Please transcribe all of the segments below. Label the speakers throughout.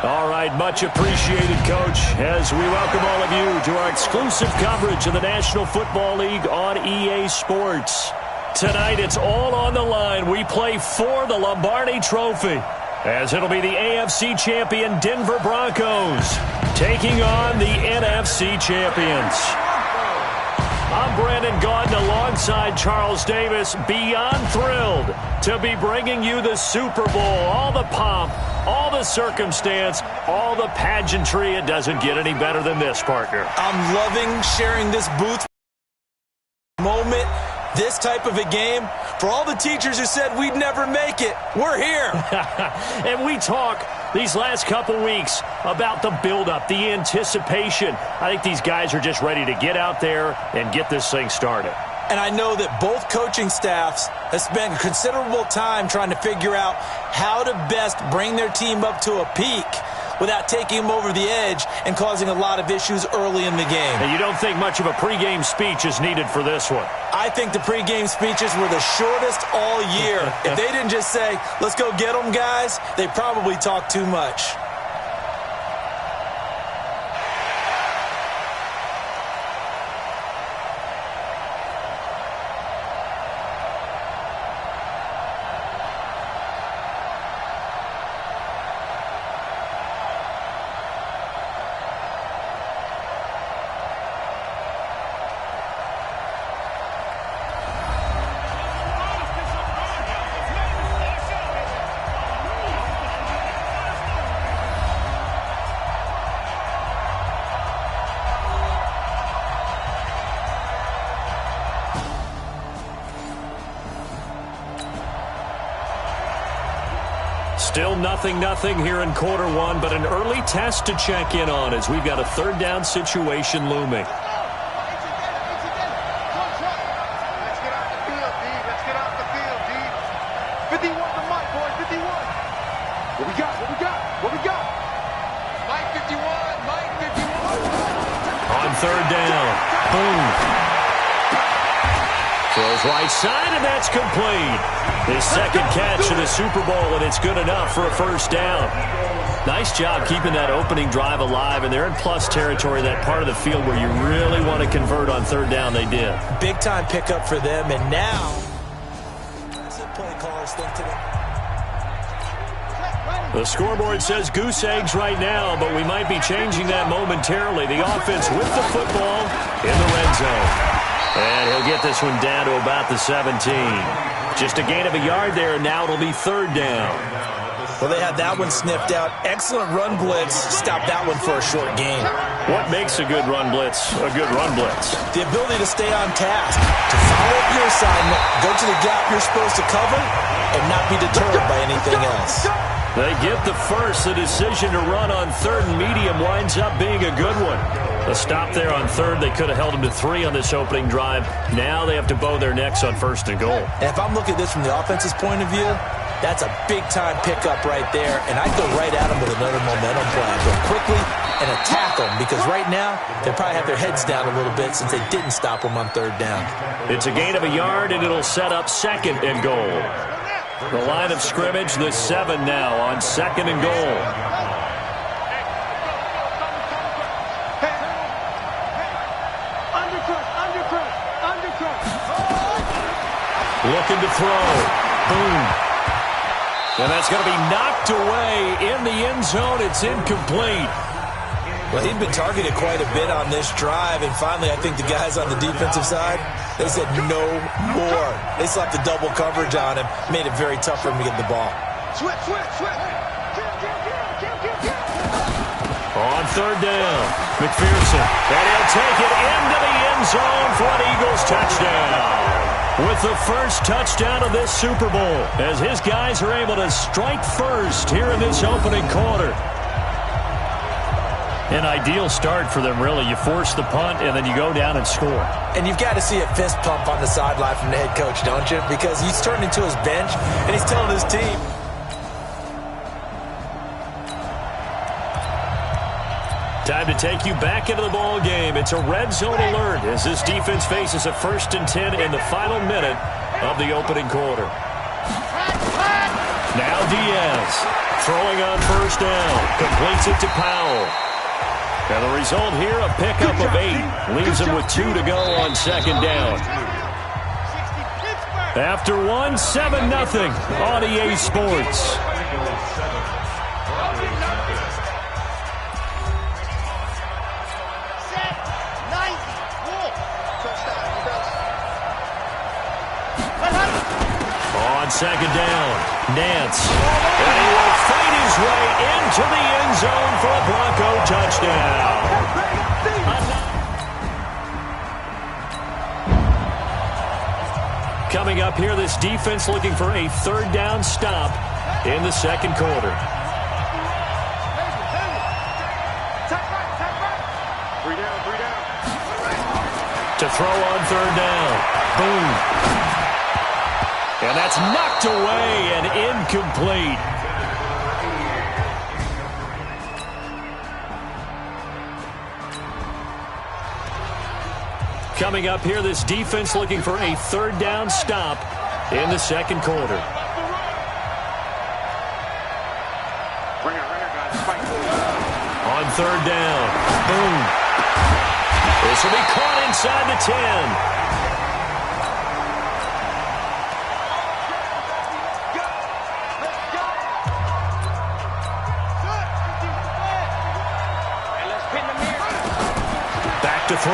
Speaker 1: All right, much appreciated, Coach, as we welcome all of you to our exclusive coverage of the National Football League on EA Sports. Tonight, it's all on the line. We play for the Lombardi Trophy, as it'll be the AFC champion Denver Broncos taking on the NFC champions. I'm Brandon Gaudin alongside Charles Davis, beyond thrilled to be bringing you the Super Bowl. All the pomp, all the circumstance, all the pageantry. It doesn't get any better than this, partner.
Speaker 2: I'm loving sharing this booth moment, this type of a game. For all the teachers who said we'd never make it, we're here.
Speaker 1: And we talk these last couple weeks about the buildup, the anticipation. I think these guys are just ready to get out there and get this thing started.
Speaker 2: And I know that both coaching staffs have spent considerable time trying to figure out how to best bring their team up to a peak without taking them over the edge and causing a lot of issues early in the game.
Speaker 1: And you don't think much of a pregame speech is needed for this one?
Speaker 2: I think the pregame speeches were the shortest all year. If they didn't just say, let's go get them, guys, they probably talked too much.
Speaker 1: Still 0-0 here in quarter one, but an early test to check in on as we've got a third down situation looming.
Speaker 3: Let's get off the field, D. Let's get off the field, D. 51 to Mike, boys, 51. What we got? What we got? What we got? Mike 51, Mike 51.
Speaker 1: On third down. Boom. Throws right side, and that's complete. His second catch of the Super Bowl, and it's good enough for a first down. Nice job keeping that opening drive alive, and they're in plus territory, that part of the field where you really want to convert on third down. They did.
Speaker 2: Big-time pickup for them, and now that's what play callers think today.
Speaker 1: The scoreboard says goose eggs right now, but we might be changing that momentarily. The offense with the football in the red zone. And he'll get this one down to about the 17. Just a gain of a yard there, and now it'll be third down.
Speaker 2: Well, they had that one sniffed out. Excellent run blitz. Stop that one for a short gain.
Speaker 1: What makes a good run blitz a good run blitz?
Speaker 2: The ability to stay on task, to follow up your assignment, go to the gap you're supposed to cover, and not be deterred by anything else.
Speaker 1: They get the first. The decision to run on third and medium winds up being a good one. A stop there on third. They could have held them to 3 on this opening drive. Now they have to bow their necks on first and goal.
Speaker 2: And if I'm looking at this from the offense's point of view, that's a big-time pickup right there, and I'd go right at them with another momentum play. Go quickly and attack them, because right now they probably have their heads down a little bit since they didn't stop them on third down.
Speaker 1: It's a gain of a yard, and it'll set up second and goal. The line of scrimmage, the 7 now on second and goal. Looking to throw. Boom. And that's going to be knocked away in the end zone. It's incomplete.
Speaker 2: Well, he'd been targeted quite a bit on this drive, and finally I think the guys on the defensive side, they said no more. They slapped the double coverage on him, made it very tough for him to get the ball.
Speaker 3: Switch.
Speaker 1: On third down, McPherson. And he'll take it into the end zone for an Eagles touchdown. With the first touchdown of this Super Bowl, as his guys are able to strike first here in this opening quarter. An ideal start for them, really. You force the punt, and then you go down and score.
Speaker 2: And you've got to see a fist pump on the sideline from the head coach, don't you? Because he's turned into his bench, and he's telling his team.
Speaker 1: Time to take you back into the ball game. It's a red zone alert as this defense faces a 1st and 10 in the final minute of the opening quarter. Now Diaz throwing on first down. Completes it to Powell. And the result here, a pickup of 8. Leaves him with 2 to go on second down. After 7-0 on EA Sports. On second down, Nance. And he will fight his way into the end zone for a Bronco touchdown. Coming up here, this defense looking for a third down stop in the second quarter. To throw on third down. Boom. And that's knocked away and incomplete. Coming up here, this defense looking for a third down stop in the second quarter. On third down. Boom. This will be caught inside the 10. To throw.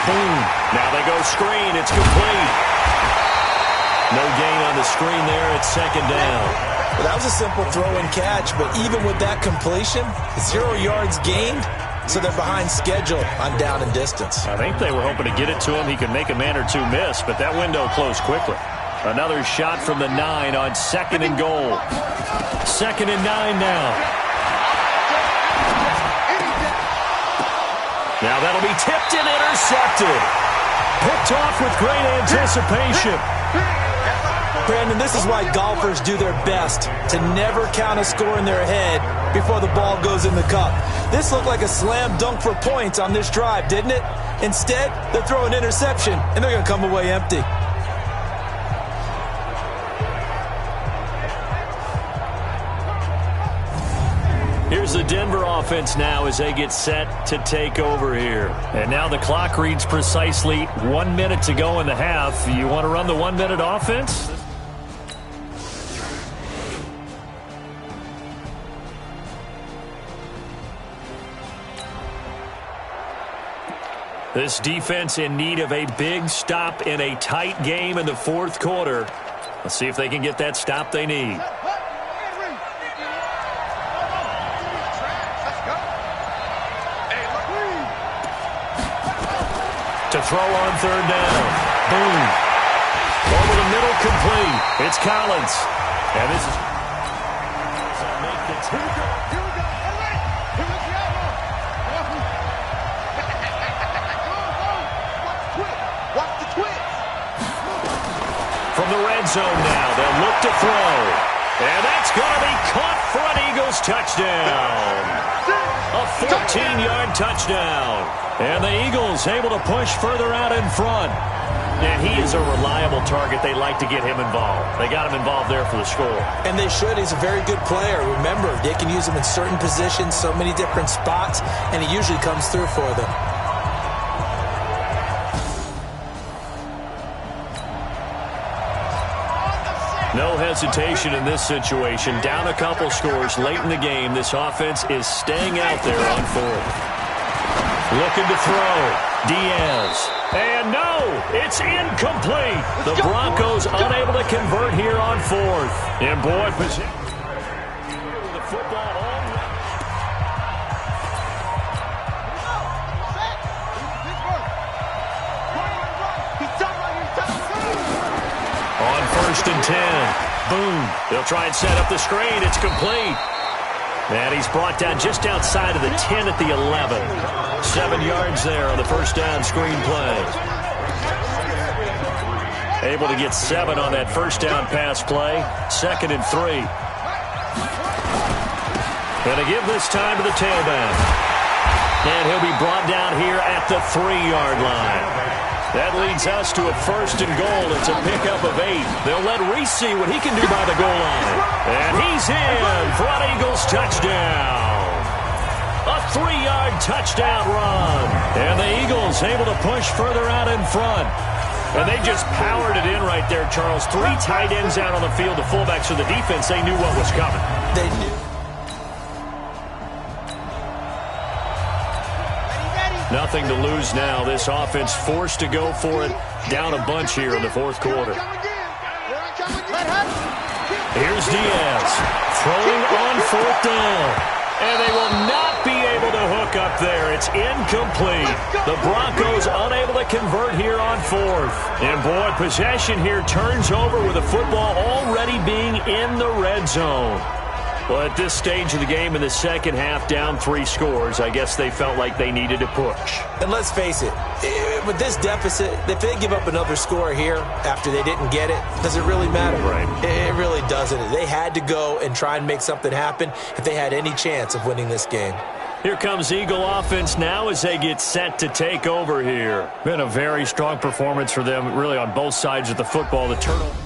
Speaker 1: Boom. Now they go screen. It's complete. No gain on the screen there. It's second down.
Speaker 2: Well, that was a simple throw and catch, but even with that completion, 0 yards gained, so they're behind schedule on down and distance.
Speaker 1: I think they were hoping to get it to him. He could make a man or two miss, but that window closed quickly. Another shot from the 9 on second and goal. Second and 9 now. Now that'll be tipped and intercepted. Picked off with great anticipation.
Speaker 2: Brandon, this is why golfers do their best to never count a score in their head before the ball goes in the cup. This looked like a slam dunk for points on this drive, didn't it? Instead, they're throwing an interception, and they're going to come away empty.
Speaker 1: Here's the Denver offense now as they get set to take over here. And now the clock reads precisely 1 minute to go in the half. You want to run the 1 minute offense? This defense in need of a big stop in a tight game in the fourth quarter. Let's see if they can get that stop they need. To throw on third down. Boom. Over the middle, complete. It's Collins. And this is...
Speaker 3: Here we go. All right. Here we go. Watch the twist.
Speaker 1: From the red zone now, they'll look to throw. And that's going to be caught for an Eagles touchdown. A 14-yard touchdown. And the Eagles able to push further out in front. And he is a reliable target. They like to get him involved. They got him involved there for the score.
Speaker 2: And they should. He's a very good player. Remember, they can use him in certain positions, so many different spots, and he usually comes through for them.
Speaker 1: No hesitation in this situation. Down a couple scores late in the game. This offense is staying out there on fourth. Looking to throw. Diaz. And no, it's incomplete. The Broncos unable to convert here on fourth. And boy, position. The football all on first and 10. Boom. They'll try and set up the screen. It's complete. And he's brought down just outside of the 10 at the 11. 7 yards there on the first down screen play. Able to get 7 on that first down pass play. Second and 3. And to give this time to the tailback. And he'll be brought down here at the 3-yard line. That leads us to a 1st and goal. It's a pickup of 8. They'll let Reese see what he can do by the goal line. And he's in for an Eagles touchdown. A 3-yard touchdown run. And the Eagles able to push further out in front. And they just powered it in right there, Charles. 3 tight ends out on the field. The fullbacks of the defense, they knew what was coming.
Speaker 2: They knew.
Speaker 1: Nothing to lose now. This offense forced to go for it. Down a bunch here in the 4th quarter. Here's Diaz throwing on 4th down. And they will not be able to hook up there. It's incomplete. The Broncos unable to convert here on 4th. And boy, possession here turns over with the football already being in the red zone. Well, at this stage of the game in the second half, down 3 scores, I guess they felt like they needed to push.
Speaker 2: And let's face it, with this deficit, if they give up another score here after they didn't get it, does it really matter?
Speaker 1: Right.
Speaker 2: It really doesn't. They had to go and try and make something happen if they had any chance of winning this game.
Speaker 1: Here comes Eagle offense now as they get set to take over here. Been a very strong performance for them, really on both sides of the football. The turnover.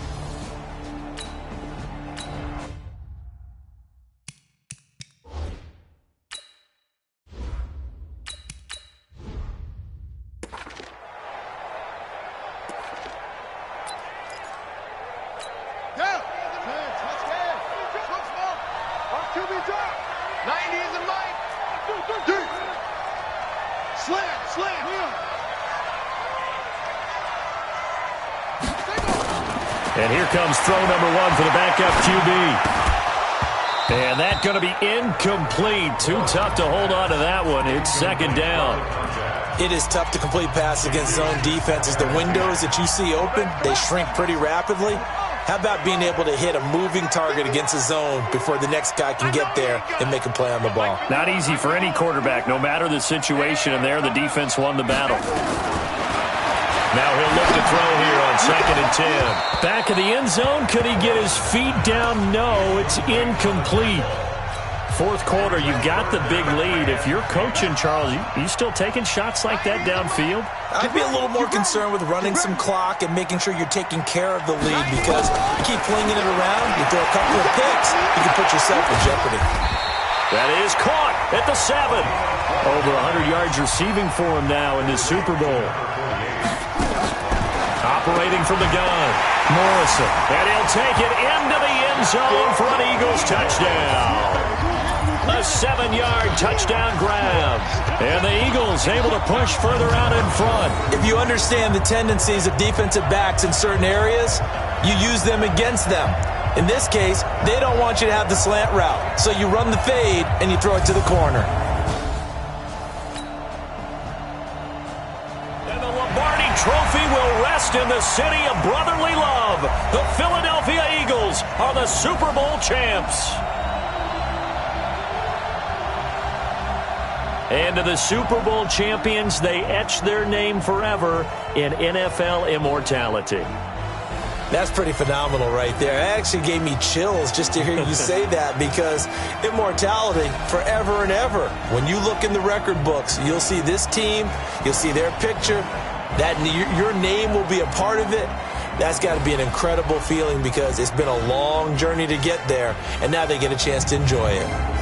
Speaker 1: And here comes throw number 1 for the backup QB. And that's going to be incomplete. Too tough to hold on to that one. It's 2nd down.
Speaker 2: It is tough to complete passes against zone defenses. The windows that you see open, they shrink pretty rapidly. How about being able to hit a moving target against a zone before the next guy can get there and make a play on the ball?
Speaker 1: Not easy for any quarterback, no matter the situation, and there the defense won the battle. Now he'll look to throw here on 2nd and 10. Back of the end zone, could he get his feet down? No, it's incomplete. 4th quarter, you've got the big lead. If you're coaching, Charles, you still taking shots like that downfield?
Speaker 2: I'd be a little more concerned with running some clock and making sure you're taking care of the lead, because you keep flinging it around, you throw a couple of picks, you can put yourself in jeopardy.
Speaker 1: That is caught at the 7. Over 100 yards receiving for him now in this Super Bowl. Operating from the gun, Morrison. And he'll take it into the end zone for an Eagles touchdown. A 7-yard touchdown grab. And the Eagles able to push further out in front.
Speaker 2: If you understand the tendencies of defensive backs in certain areas, you use them against them. In this case, they don't want you to have the slant route. So you run the fade and you throw it to the corner.
Speaker 1: And the Lombardi Trophy will rest in the city of brotherly love. The Philadelphia Eagles are the Super Bowl champs. And to the Super Bowl champions, they etch their name forever in NFL immortality.
Speaker 2: That's pretty phenomenal right there. It actually gave me chills just to hear you say that, because immortality forever and ever. When you look in the record books, you'll see this team, you'll see their picture, that your name will be a part of it. That's got to be an incredible feeling, because it's been a long journey to get there, and now they get a chance to enjoy it.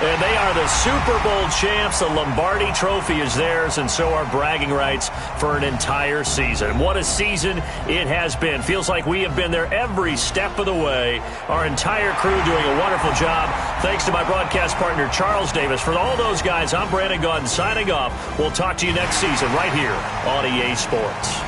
Speaker 1: And they are the Super Bowl champs. The Lombardi Trophy is theirs, and so are bragging rights for an entire season. What a season it has been. Feels like we have been there every step of the way. Our entire crew doing a wonderful job. Thanks to my broadcast partner, Charles Davis. For all those guys, I'm Brandon Gaudin signing off. We'll talk to you next season right here on EA Sports.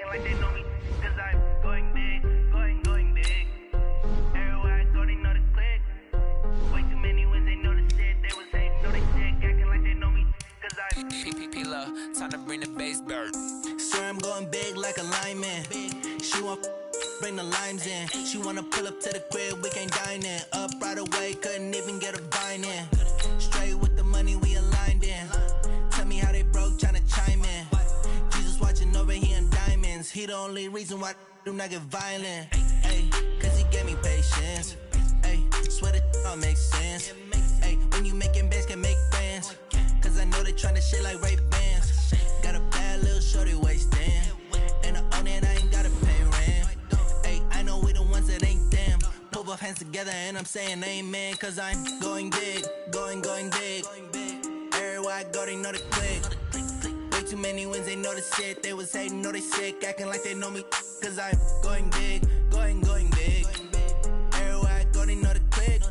Speaker 4: like they know me, cause I'm going big, going big. Everywhere I go, they know the click. Way too many wins, they know the shit. They was hating, know they sick, acting like they know me, cause I'm
Speaker 5: P-P-P-Love, time to bring the bass bird.
Speaker 6: Swear I'm going big like a lineman. She want bring the limes in. She wanna pull up to the crib, we can't dine in. Up right away, couldn't even get a vine in. Straight with the money, we aligned in. Tell me how they broke, tryna chime in. Jesus watching over here in diamonds. He the only reason why I do not get violent. Ay, cause he gave me patience. Ay, swear that all makes sense. Ay, when you making bands, can make friends. Cause I know they tryna shit like Ray-Bans. Got a bad little shorty wasting. And I own it, I ain't gotta pay rent. Ay, I know we the ones that ain't them. Put both hands together and I'm saying amen. Cause I'm going big, going big. Everywhere I go, they know the click. Way too many wins, they know the shit. They was hating, know they sick, acting like they know me. Cause I'm going big, going big. Everywhere I go, they know the click.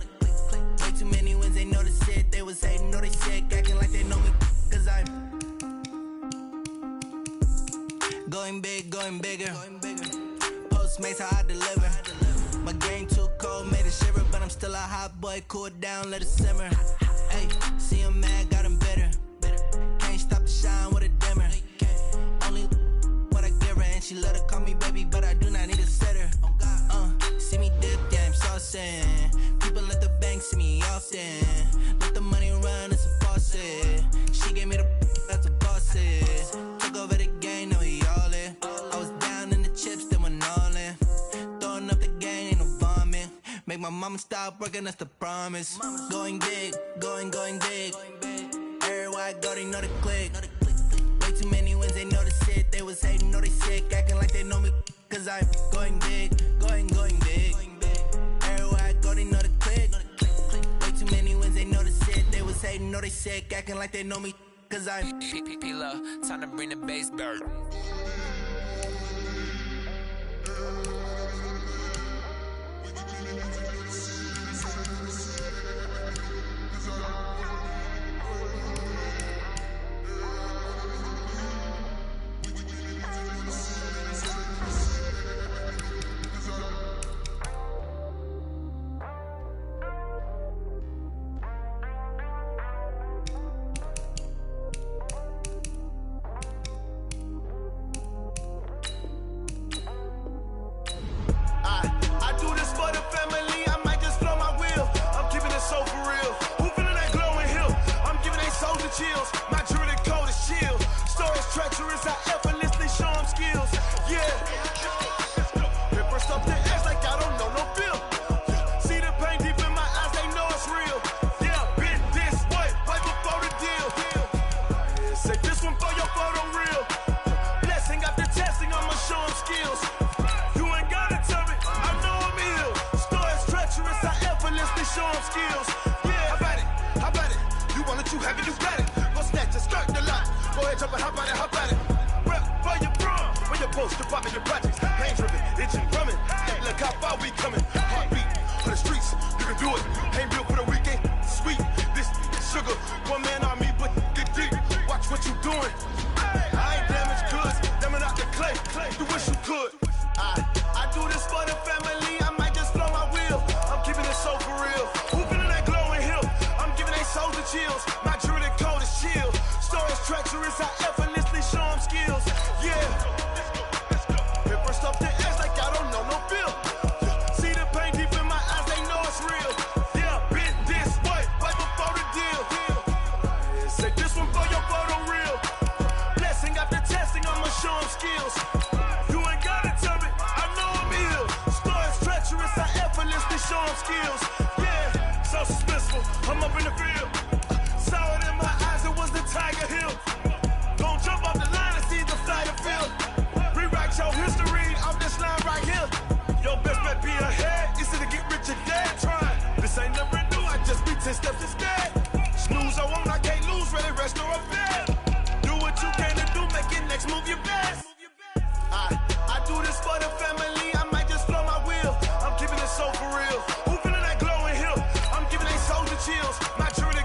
Speaker 6: Way too many wins, they know the shit. They was hating, know they sick, acting like they know me. Cause I'm going big, going bigger. Postmates how I deliver. My game too cold, made it shiver, but I'm still a hot boy. Cool it down, let it simmer. Hey, see him mad, got him bitter. Can't stop the shine with a dimmer. Only what I give her, and she let her call me baby, but I do not need a sitter. See me dip, yeah, I'm saucing. People at the bank see me often. Let the money run, it's a faucet. She gave me the that's a bosses. Took over the game, now we all in. I was down in the chips, then went all in. Throwing up the game, ain't no vomit. Make my mama stop working, that's the promise. Going big, going big. Everywhere I go, they know the click. Way too many wins, they know the shit. They was hating, know they sick, acting like they know me. Cause I'm going big, going big. Everywhere I go, they know the click. Way too many wins, they know the shit. They was hating, know they sick, acting like they know me. Cause I'm
Speaker 5: P-P-P-Love, time to bring the bass bird.
Speaker 7: Chills, my jewelry code is chill. Stories treacherous, I effortlessly show them skills. Yeah, paper stuff the edge like I don't know no feel. See the pain deep in my eyes, they know it's real. Yeah, been this way, right before the deal. Say this one for your photo real. Blessing after testing, I'ma show them skills. You ain't gotta tell me, I know I'm ill. Stories treacherous, I effortlessly show them skills. Yeah, how about it? How about it? You want it, you have it, you got it. Go snatch it, skirt the lot. Go ahead, jump it, hop on it, hop on it. Rep where you from, where you post to pop in your projects. Pain driven, itching, drumming. Hey, look how far we coming. Heartbeat on the streets, you can do it. Ain't built for the weekend, sweet. This sugar, one man army, but get deep. Watch what you doing. I ain't damaged goods, damn it out the clay. You wish you could. I do this for the family. I might just blow my wheel. I'm keeping it so for real. Hooping in that glowing hill. I'm giving they souls the chills. My jewelry code is chill. Stories treacherous, I effortlessly show them skills. Yeah. Paper stuff the edge like I don't know no feel. See the pain deep in my eyes, they know it's real. Yeah, been this way, right before the deal. Say this one for your photo real. Blessing after testing, I'ma show them skills. You ain't gotta tell me, I know I'm ill. Stories treacherous, I effortlessly show them skills. Yeah, so suspenseful, I'm up in the field. Saw it in my eyes, it was the Tiger Hill. Gon' jump off the line and see the flight of field. Rewrite your history off this line right here. Your best bet be ahead, easy to get rich or dead trying. This ain't never new, I just be 10 steps instead. Snooze I won't, I can't lose, ready, rest or a bed. Do what you can to do, make it next move your best. I do this for the family, I might just blow my wheel. I'm keeping it so for real. Hooping in that glowing hill, I'm giving they souls the chills. My jewelry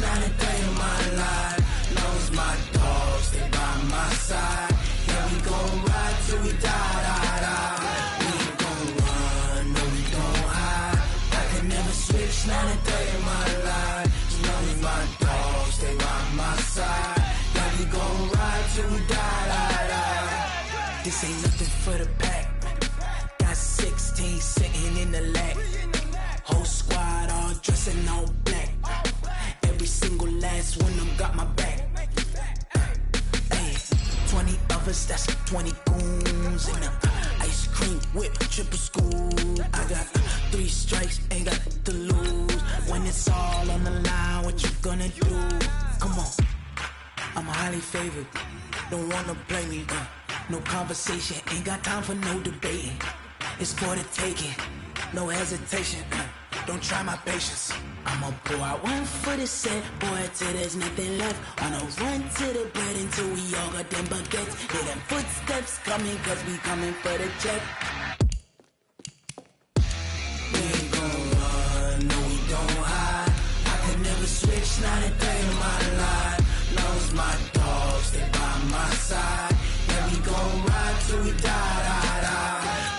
Speaker 6: Not a day in my life. Knows my dogs, they by my side. Yeah, we gon' ride till we die. We ain't gon' run, no, we don't hide. I can never switch, not a day in my life. Knows my dogs, they by my side. Yeah, we gon' ride till we die. This ain't nothing for the pack. Got 16 sitting in the lap. Whole squad all dressing all black. Every single last one of them got my back. Hey, 20 of us, that's 20 goons. And ice cream whip, triple school. I got 3 strikes, ain't got to lose. When it's all on the line, what you gonna do? Come on, I'm highly favored. Don't wanna play me, no conversation, ain't got time for no debating. It's for the taking, no hesitation. Don't try my patience. I'ma pour out one for the set, boy, till there's nothing left. On a run to the bread until we all got them baguettes. Hear them footsteps coming, cause we coming for the check. We ain't gon' run, no, we don't hide. I could never switch, not a day in my life. Knows my dogs, they by my side. Yeah, we gon' ride till we die.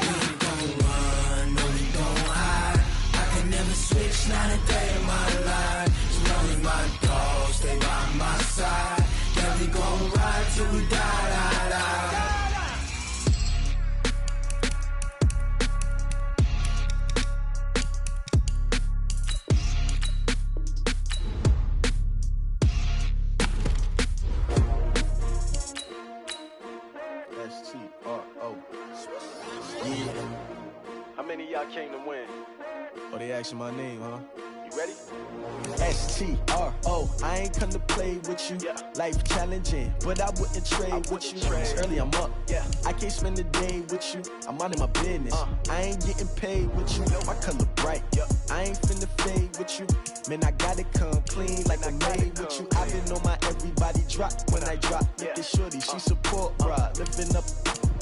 Speaker 6: We ain't gon' run, no, we don't hide. I could never switch, not a day in my life. As long as my dogs, they by my side. Yeah, we gon' ride till we die.
Speaker 7: STRO. Yeah. How many of y'all came to win? Oh, they asking my name, huh? You ready? STRO. I ain't come to play with you. Yeah. Life challenging, but I wouldn't trade with you. It's early, I'm up. Yeah. I can't spend the day with you. I'm minding my business. I ain't getting paid with you. My color bright. Yeah. I ain't finna fade with you. Man, I gotta come clean like I made with you. I've been on my everybody drop when I drop. Look at shorty, she support ride. Lifting up,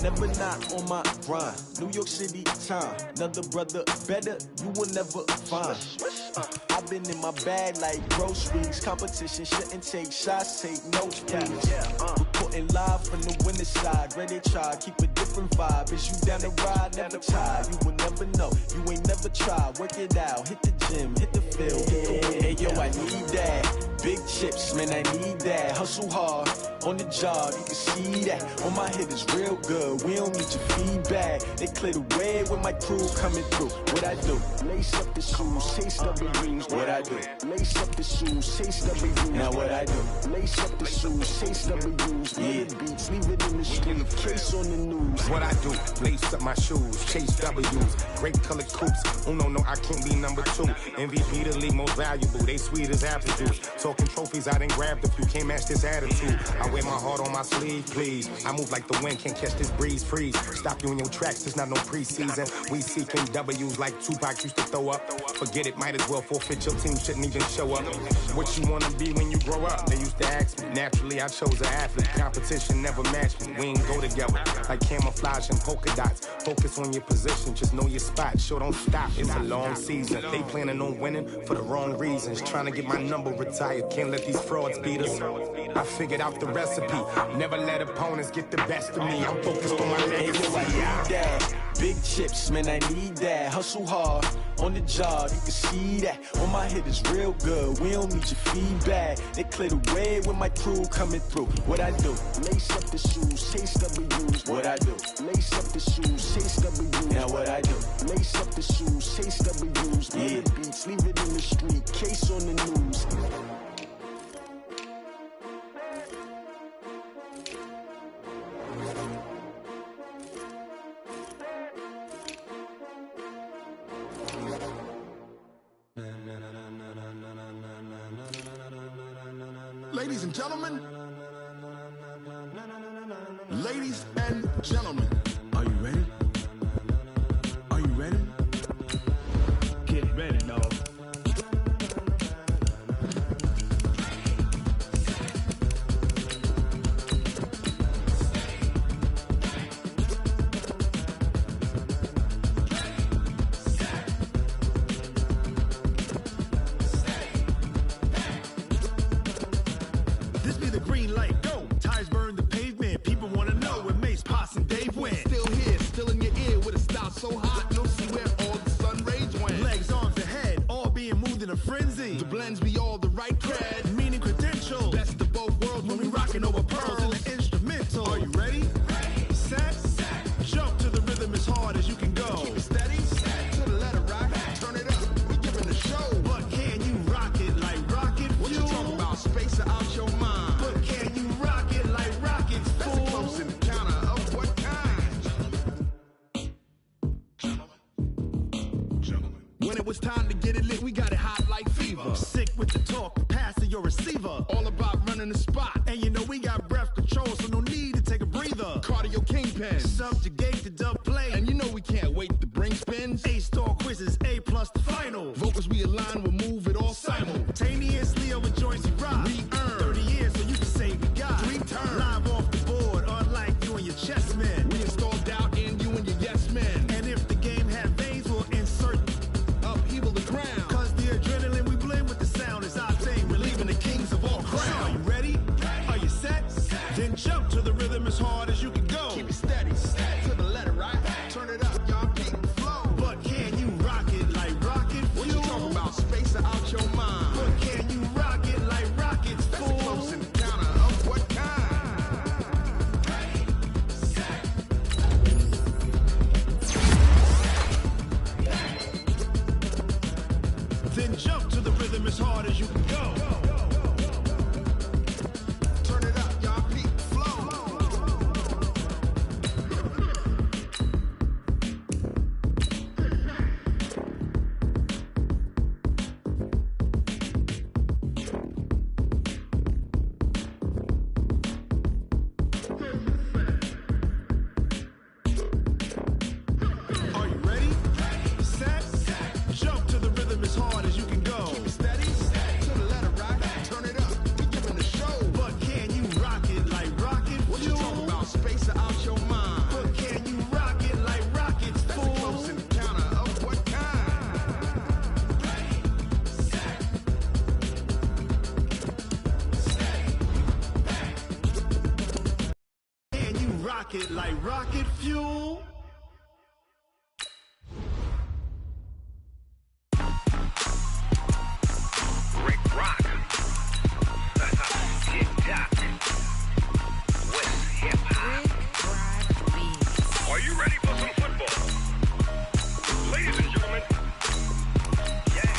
Speaker 7: never not on my grind. New York City time, another brother better, you will never find. I've been in my bag like groceries. Competition shouldn't take shots, take notes, please. Reporting live from the winning side. Ready to try, keep a different vibe. Is you down the ride, never try. You will never know, you ain't never tried. Work it out, hit the gym, hit the field. Hey yo, I need that. Big chips, man, I need that. Hustle hard, on the job, you can see that. On my head is real good, we don't need your feedback. They clear the way with my crew coming through. What I do? Lace up the shoes, chase W's. What I do? Lace up the shoes, chase W's. Now what I do? Lace up the shoes, chase W's. Yeah, beats, leave it in the street, case on the news.
Speaker 8: What I do? Lace up my shoes, chase W's. Great colored coops. Oh no, I can't be number 2. MVP the league most valuable. They sweet as apple juice. Talking trophies, I done grabbed a few. Can't match this attitude. I wear my heart on my sleeve, please. I move like the wind, can't catch this breeze, freeze. Stop you in your tracks, there's not no preseason. We seeking W's like Tupac used to throw up. Forget it, might as well forfeit. Your team shouldn't even show up. What you wanna be when you grow up? They used to ask me. Naturally, I chose an athlete. Competition never matched me. We ain't go together like camouflage and polka dots. Focus on your position, just know your spot. Sure, don't stop. It's a long season. They planning on winning for the wrong reasons. Trying to get my number retired. Can't let these frauds beat us. I figured out the recipe. Never let opponents get the best of me. I'm focused on my legacy.
Speaker 7: I need that. Big chips, man, I need that. Hustle hard, on the job, you can see that. On my head is real good, we don't need your feedback. They clear the way with my crew coming through. What I do? Lace up the shoes, chase W's. What I do? Lace up the shoes, chase W's. Now what I do? Lace up the shoes, chase W's. Yeah, beats, leave it in the street, case on the news.
Speaker 9: Ladies and gentlemen, ladies and gentlemen, are you ready? Are you ready? Get ready, dog. green light, go. Tires burn the pavement. People want to know where Mace, Potts, and Dave went. Still here, still in your ear with a style so hot. No see where all the sun rays went. Legs, arms, and head, all being moved in a frenzy. The blends be all the right cred. Meaning credentials. Best of both worlds when we rocking over pearls in the instrumental. Are you ready? Set. Jump to the rhythm as hard as you can go. Keep it steady. To the letter rock. Turn it up. We giving the show. But can you rock it like rocket fuel? What you talking about? Space or out your mind? But can you rock it like rockets, fool? That's a close encounter of what kind? Gentlemen. When it was time to get it lit, we got it hot like fever. Sick with the talk, pass to your receiver. All about running the spot. And you know we got breath control, so no need to take a breather. Cardio kingpin. Subjugate the dub play. And you know we can't wait to bring spins. A-star quizzes, A+ the final. Vocals we align, we'll move it all simultaneously over joints we rock. We earn 30 years, so you can say we got 3 turns. Live off the board, unlike you and your chess men. We install doubt in you and your yes men. And if the game had veins, we'll insert upheaval the ground. Cause the adrenaline we blend with the sound is our thing. Relieving the kings of all crowns. So are you ready? Are you set? Then jump to the rhythm as hard as you can go. Keep it steady. To the letter right. Turn it up, y'all keep the flow. But can you rock it like rocket fuel? What you talking about? Space or out your mind? But can you rock it like rockets, fool? That's a close encounter of what kind? Then jump to the rhythm as hard as you can go. Turn it up, y'all peak flow. Are you ready? Set. Jump to the rhythm as hard as you can go. Keep it steady. To the letter right. Turn it up. We giving the show. But can you rock it like rocket fuel? What you talking about? Space or out your mind? But can you rock it like rockets, fool? That's a close encounter of what kind? Can you rock it like rocket fuel?
Speaker 10: Rick Rock. Gta5. West Hip Hop. Are you ready for some football? Ladies and gentlemen. Yeah.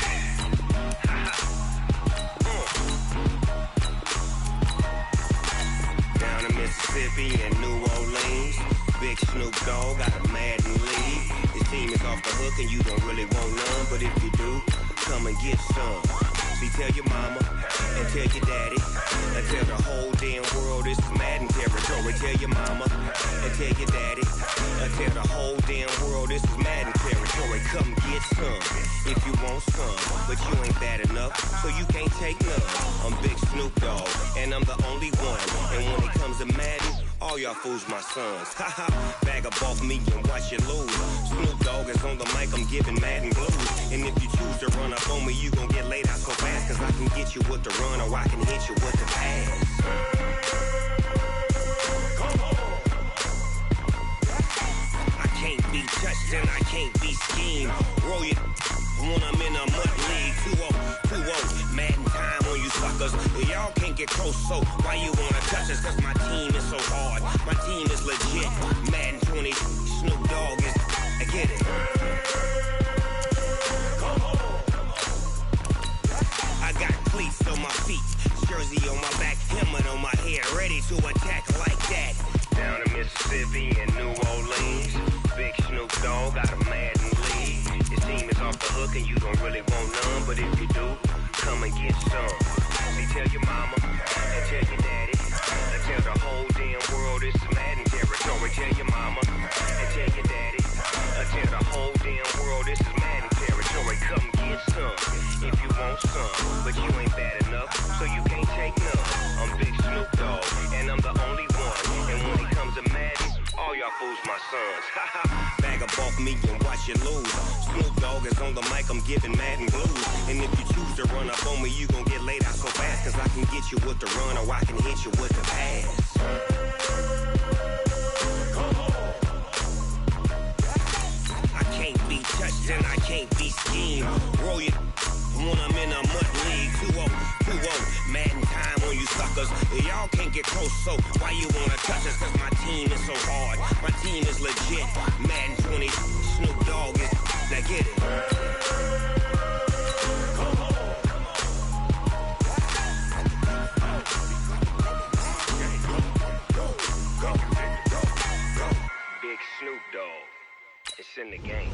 Speaker 10: Down in Mississippi and New Orleans, Big Snoop Dogg got a Madden league. His team is off the hook and you don't really want none, but if you do, come and get some. See, tell your mama and tell your daddy and tell the whole damn world this is Madden territory. Tell your mama and tell your daddy and tell the whole damn world this is Madden territory. Come get some if you want some, but you ain't bad enough, so you can't take none. I'm Big Snoop Dogg and I'm the only one. And when it comes to Madden, all y'all fools my sons. Haha, bag up off me and watch you lose. Snoop Dogg is on the mic, I'm giving Madden blues. And if you choose to run up on me, you gon' get laid out so fast. Cause I can get you with the run or I can hit you with the pass. Come on. I can't be touched and I can't be schemed. Roll you when I'm in a mud league. 2-0, Madden time on you suckers. Y'all can't get close, so why you wanna touch us? Cause my team is so hard. My team is legit. Madden 20, Snoop Dogg is. I get it. Come on. I got cleats on my feet, jersey on my back, helmet on my head, ready to attack like that. Down in Mississippi and New Orleans, Big Snoop Dogg got a Madden league. His team is off the hook and you don't really want none, but if you do, come and get some. See, tell your mama and tell your daddy and tell the whole damn world this is Madden territory. Tell your mama and tell your daddy and tell the whole damn world this is Madden territory. Come get some if you want some, but you ain't bad enough, so you can't take none. I'm Big Snoop Dogg and I'm the only one. And when it comes to Madden, all y'all fools my sons. Haha, bag up off me and watch unless you lose. Snoop Dogg is on the mic, I'm giving Madden blues. And if you choose to run up on me, you gon' get laid out so fast. Cause I can get you with the run or I can hit you with the pass. I can't be touched and I can't be schemed. Roll you when I'm in a mud league. 2-0, 2-0, Madden time on you suckers. Y'all can't get close, so why you wanna touch us? Cause my team is so hard, my team is legit. Madden 20, Snoop Dogg is, now get it. Big Snoop Dogg, it's in the game.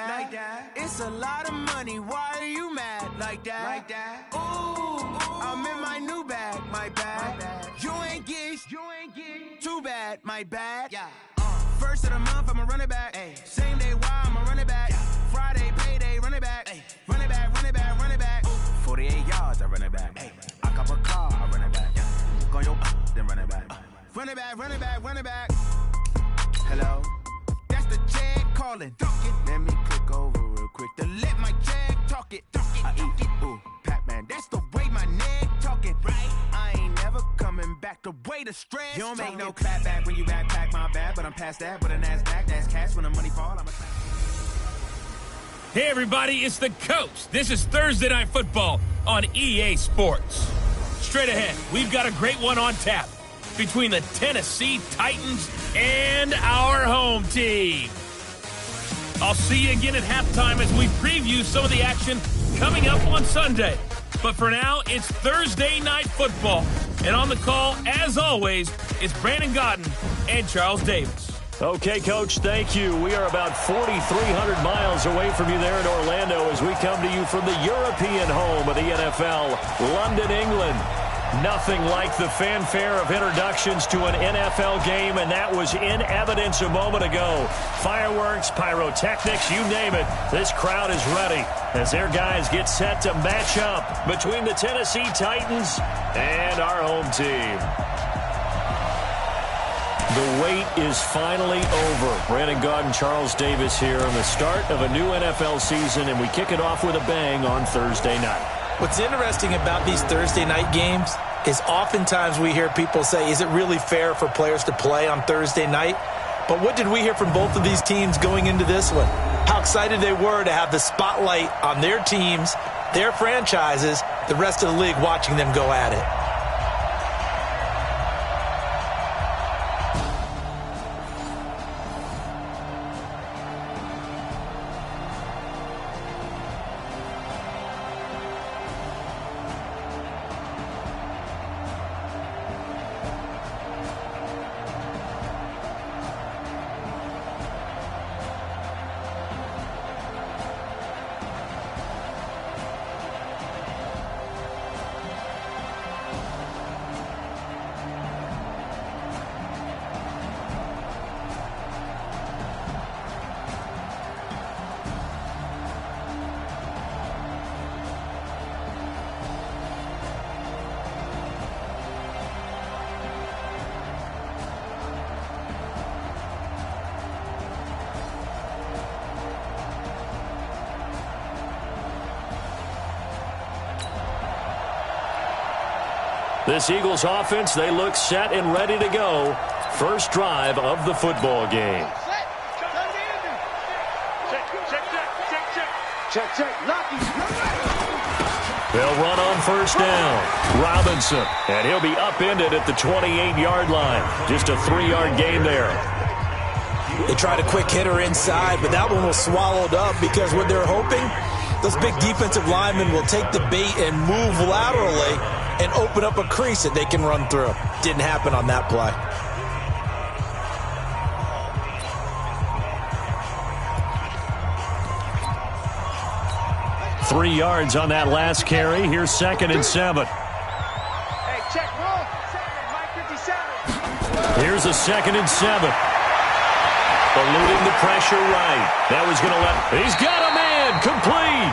Speaker 6: Like that. It's a lot of money. Why are you mad like that? Ooh, I'm in my new bag, my bad. You ain't get too bad, my bad. Yeah. First of the month, I'ma run it back. Ay. Same day, why I'ma run it back. Yeah. Friday, payday, run it back. Ay. Run it back, run it back, run it back. 48 yards, I run it back. Ay. I cop a car, I run it back. Yeah. Go your then run it back. Run it back, run it back, run it back. Hello? That's the check calling. Let me click over real quick to let my check talk it. I eat it, ooh, Pac-Man. That's the way my neck talking. Right? I ain't never coming back the way the stress. You don't make no clap back when you backpack my bad, but I'm past that. But a NASDAQ, that's cash when the money fall.
Speaker 11: Hey everybody, it's the Coach. This is Thursday Night Football on EA Sports. Straight ahead, we've got a great one on tap between the Tennessee Titans and our home team. I'll see you again at halftime as we preview some of the action coming up on Sunday. But for now, it's Thursday Night Football. And on the call, as always, is Brandon Godden and Charles Davis.
Speaker 1: Okay, Coach, thank you. We are about 4,300 miles away from you there in Orlando as we come to you from the European home of the NFL, London, England. Nothing like the fanfare of introductions to an NFL game, and that was in evidence a moment ago. Fireworks, pyrotechnics, you name it. This crowd is ready as their guys get set to match up between the Tennessee Titans and our home team. The wait is finally over. Brandon Godden, Charles Davis here on the start of a new NFL season, and we kick it off with a bang on Thursday night.
Speaker 2: What's interesting about these Thursday night games is oftentimes we hear people say, is it really fair for players to play on Thursday night? But what did we hear from both of these teams going into this one? How excited they were to have the spotlight on their teams, their franchises, the rest of the league watching them go at it.
Speaker 1: 'This Eagles offense, they look set and ready to go. First drive of the football game. They'll run on first down. Robinson, and he'll be upended at the 28-yard line. Just a 3-yard gain there.
Speaker 2: They tried a quick hitter inside, but that one was swallowed up because what they're hoping, those big defensive linemen will take the bait and move laterally and open up a crease that they can run through. Didn't happen on that play.
Speaker 1: Three yards on that last carry. Here's 2nd and 7.
Speaker 3: Hey, check roll. Mike 57.
Speaker 1: Here's a 2nd and 7. Eluding the pressure right. That was going to he's got a man, complete.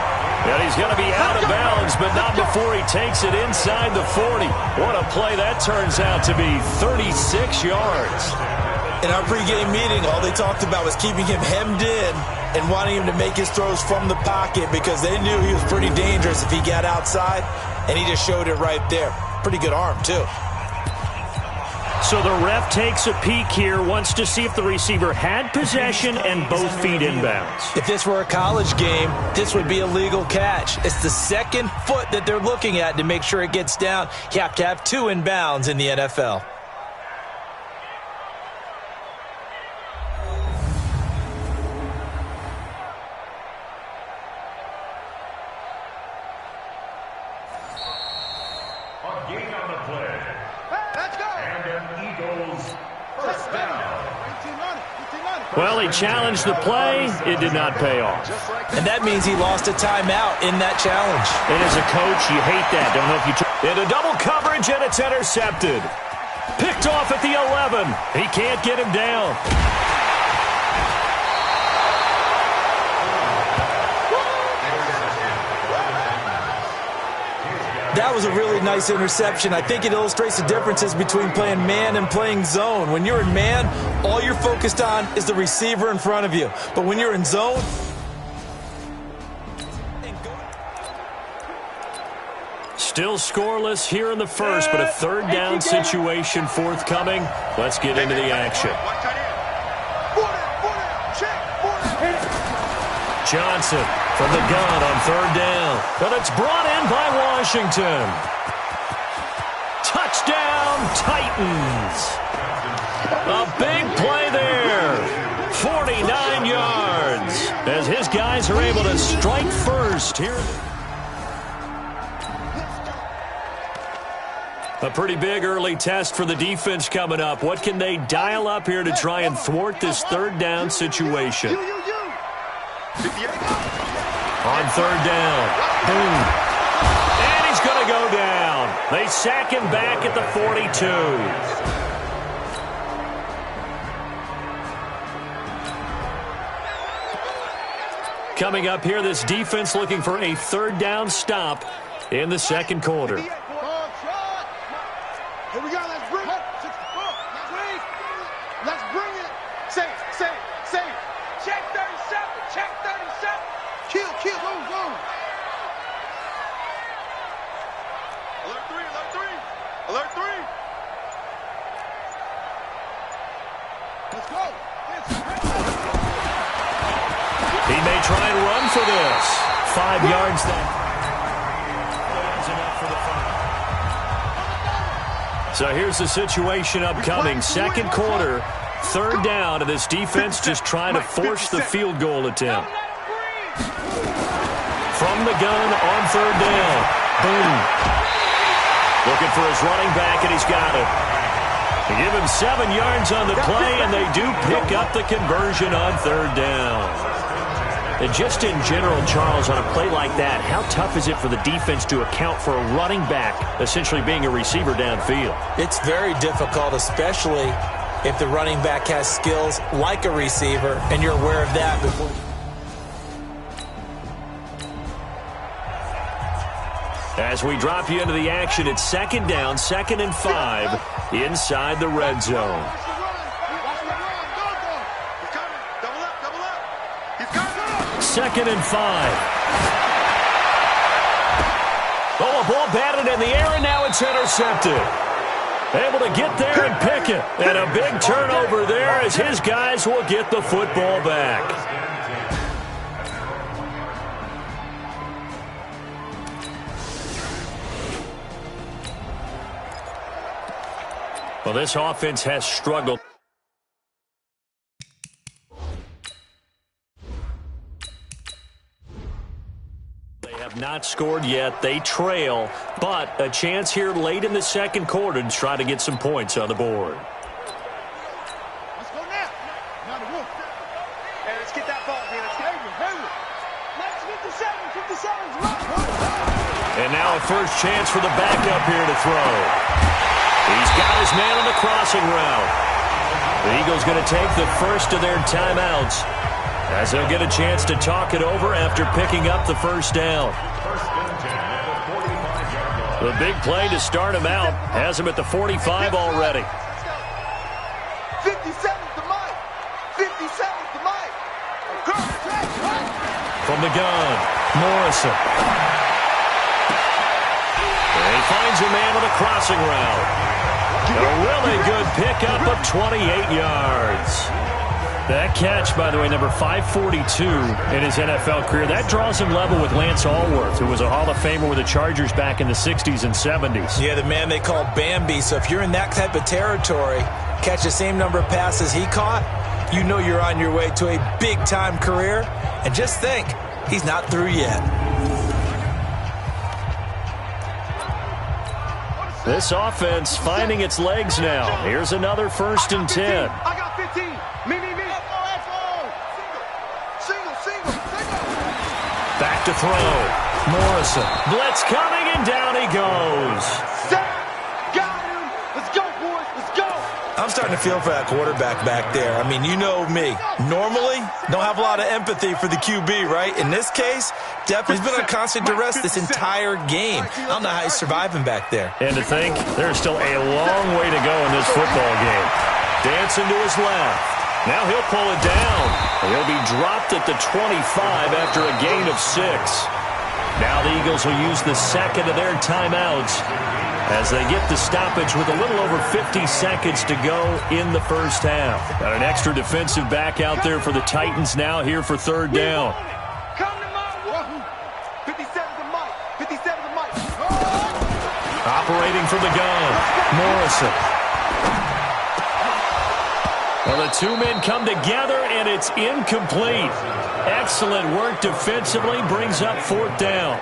Speaker 1: And he's going to be out of bounds, but not before he takes it inside the 40. What a play that turns out to be, 36 yards.
Speaker 2: In our pregame meeting, all they talked about was keeping him hemmed in and wanting him to make his throws from the pocket because they knew he was pretty dangerous if he got outside, and he just showed it right there. Pretty good arm, too.
Speaker 1: So the ref takes a peek here, wants to see if the receiver had possession and both feet inbounds.
Speaker 2: If this were a college game, this would be a legal catch. It's the second foot that they're looking at to make sure it gets down. You have to have 2 inbounds in the NFL.
Speaker 1: Well, he challenged the play. It did not pay off.
Speaker 2: And that means he lost a timeout in that challenge.
Speaker 1: And as a coach, you hate that. Don't know if you... Into double coverage, and it's intercepted. Picked off at the 11. He can't get him down.
Speaker 2: That was a really nice interception. I think it illustrates the differences between playing man and playing zone. When you're in man, all you're focused on is the receiver in front of you. But when you're in zone...
Speaker 1: Still scoreless here in the first, but a 3rd down situation forthcoming. Let's get into the action. Johnson from the gun on 3rd down. But it's brought in by Washington. Touchdown, Titans. A big play there. 49 yards. As his guys are able to strike first here. A pretty big early test for the defense coming up. What can they dial up here to try and thwart this 3rd down situation? On 3rd down. Boom. And he's going to go down. They sack him back at the 42. Coming up here, this defense looking for a 3rd down stop in the 2nd quarter.
Speaker 3: Here we go. Let's bring it. Let's bring it. Save. Check 37. Check 37. Kill. Go. Alert 3. Let's go.
Speaker 1: He may try and run for this. 5 yards then. Enough for the final. So here's the situation upcoming. 2nd quarter, 3rd down, and this defense just trying to force the field goal attempt. From the gun on 3rd down. Boom. Looking for his running back, and he's got it. They give him 7 yards on the play, and they do pick up the conversion on 3rd down. And just in general, Charles, on a play like that, how tough is it for the defense to account for a running back essentially being a receiver downfield?
Speaker 2: It's very difficult, especially if the running back has skills like a receiver, and you're aware of that before.
Speaker 1: As we drop you into the action, it's 2nd down, 2nd and 5 inside the red zone. Second and 5. Oh, a ball batted in the air, and now it's intercepted. Able to get there and pick it. And a big turnover there as his guys will get the football back. Well, this offense has struggled. Not scored yet. They trail, but a chance here late in the 2nd quarter to try to get some points on the board.
Speaker 3: Let's go now. Hey, let's get that ball, man. Let's get it. Let's 57.
Speaker 1: And now a first chance for the backup here to throw. He's got his man on the crossing route. The Eagles going to take the first of their timeouts as they'll get a chance to talk it over after picking up the first down. The big play to start him out has him at the 45 already.
Speaker 3: 57's the mic. 57's the mic.
Speaker 1: From the gun, Morrison. And he finds a man with a crossing route. A really good pickup of 28 yards. That catch, by the way, number 542 in his NFL career. That draws him level with Lance Allworth, who was a Hall of Famer with the Chargers back in the 60s and 70s.
Speaker 2: Yeah, the man they call Bambi. So if you're in that type of territory, catch the same number of passes he caught, you know you're on your way to a big-time career. And just think, he's not through yet.
Speaker 1: This offense finding its legs now. Here's another 1st and 10.
Speaker 3: I got 15. Me. Single.
Speaker 1: Back to throw. Morrison. Blitz coming, and down he goes.
Speaker 3: Got him. Let's go, boys. Let's go.
Speaker 2: I'm starting to feel for that quarterback back there. I mean, you know me. Normally, don't have a lot of empathy for the QB, right? In this case, definitely been on constant duress this entire game. I don't know how he's surviving back there.
Speaker 1: And to think, there's still a long way to go in this football game. Dancing to his left. Now he'll pull it down. He'll be dropped at the 25 after a gain of 6. Now the Eagles will use the second of their timeouts as they get the stoppage with a little over 50 seconds to go in the first half. Got an extra defensive back out there for the Titans now here for 3rd down.
Speaker 3: Come to my one. 57's the mic. 57's the mic.
Speaker 1: Operating from the gun, Morrison. Well, the two men come together, and it's incomplete. Excellent work defensively, brings up 4th down.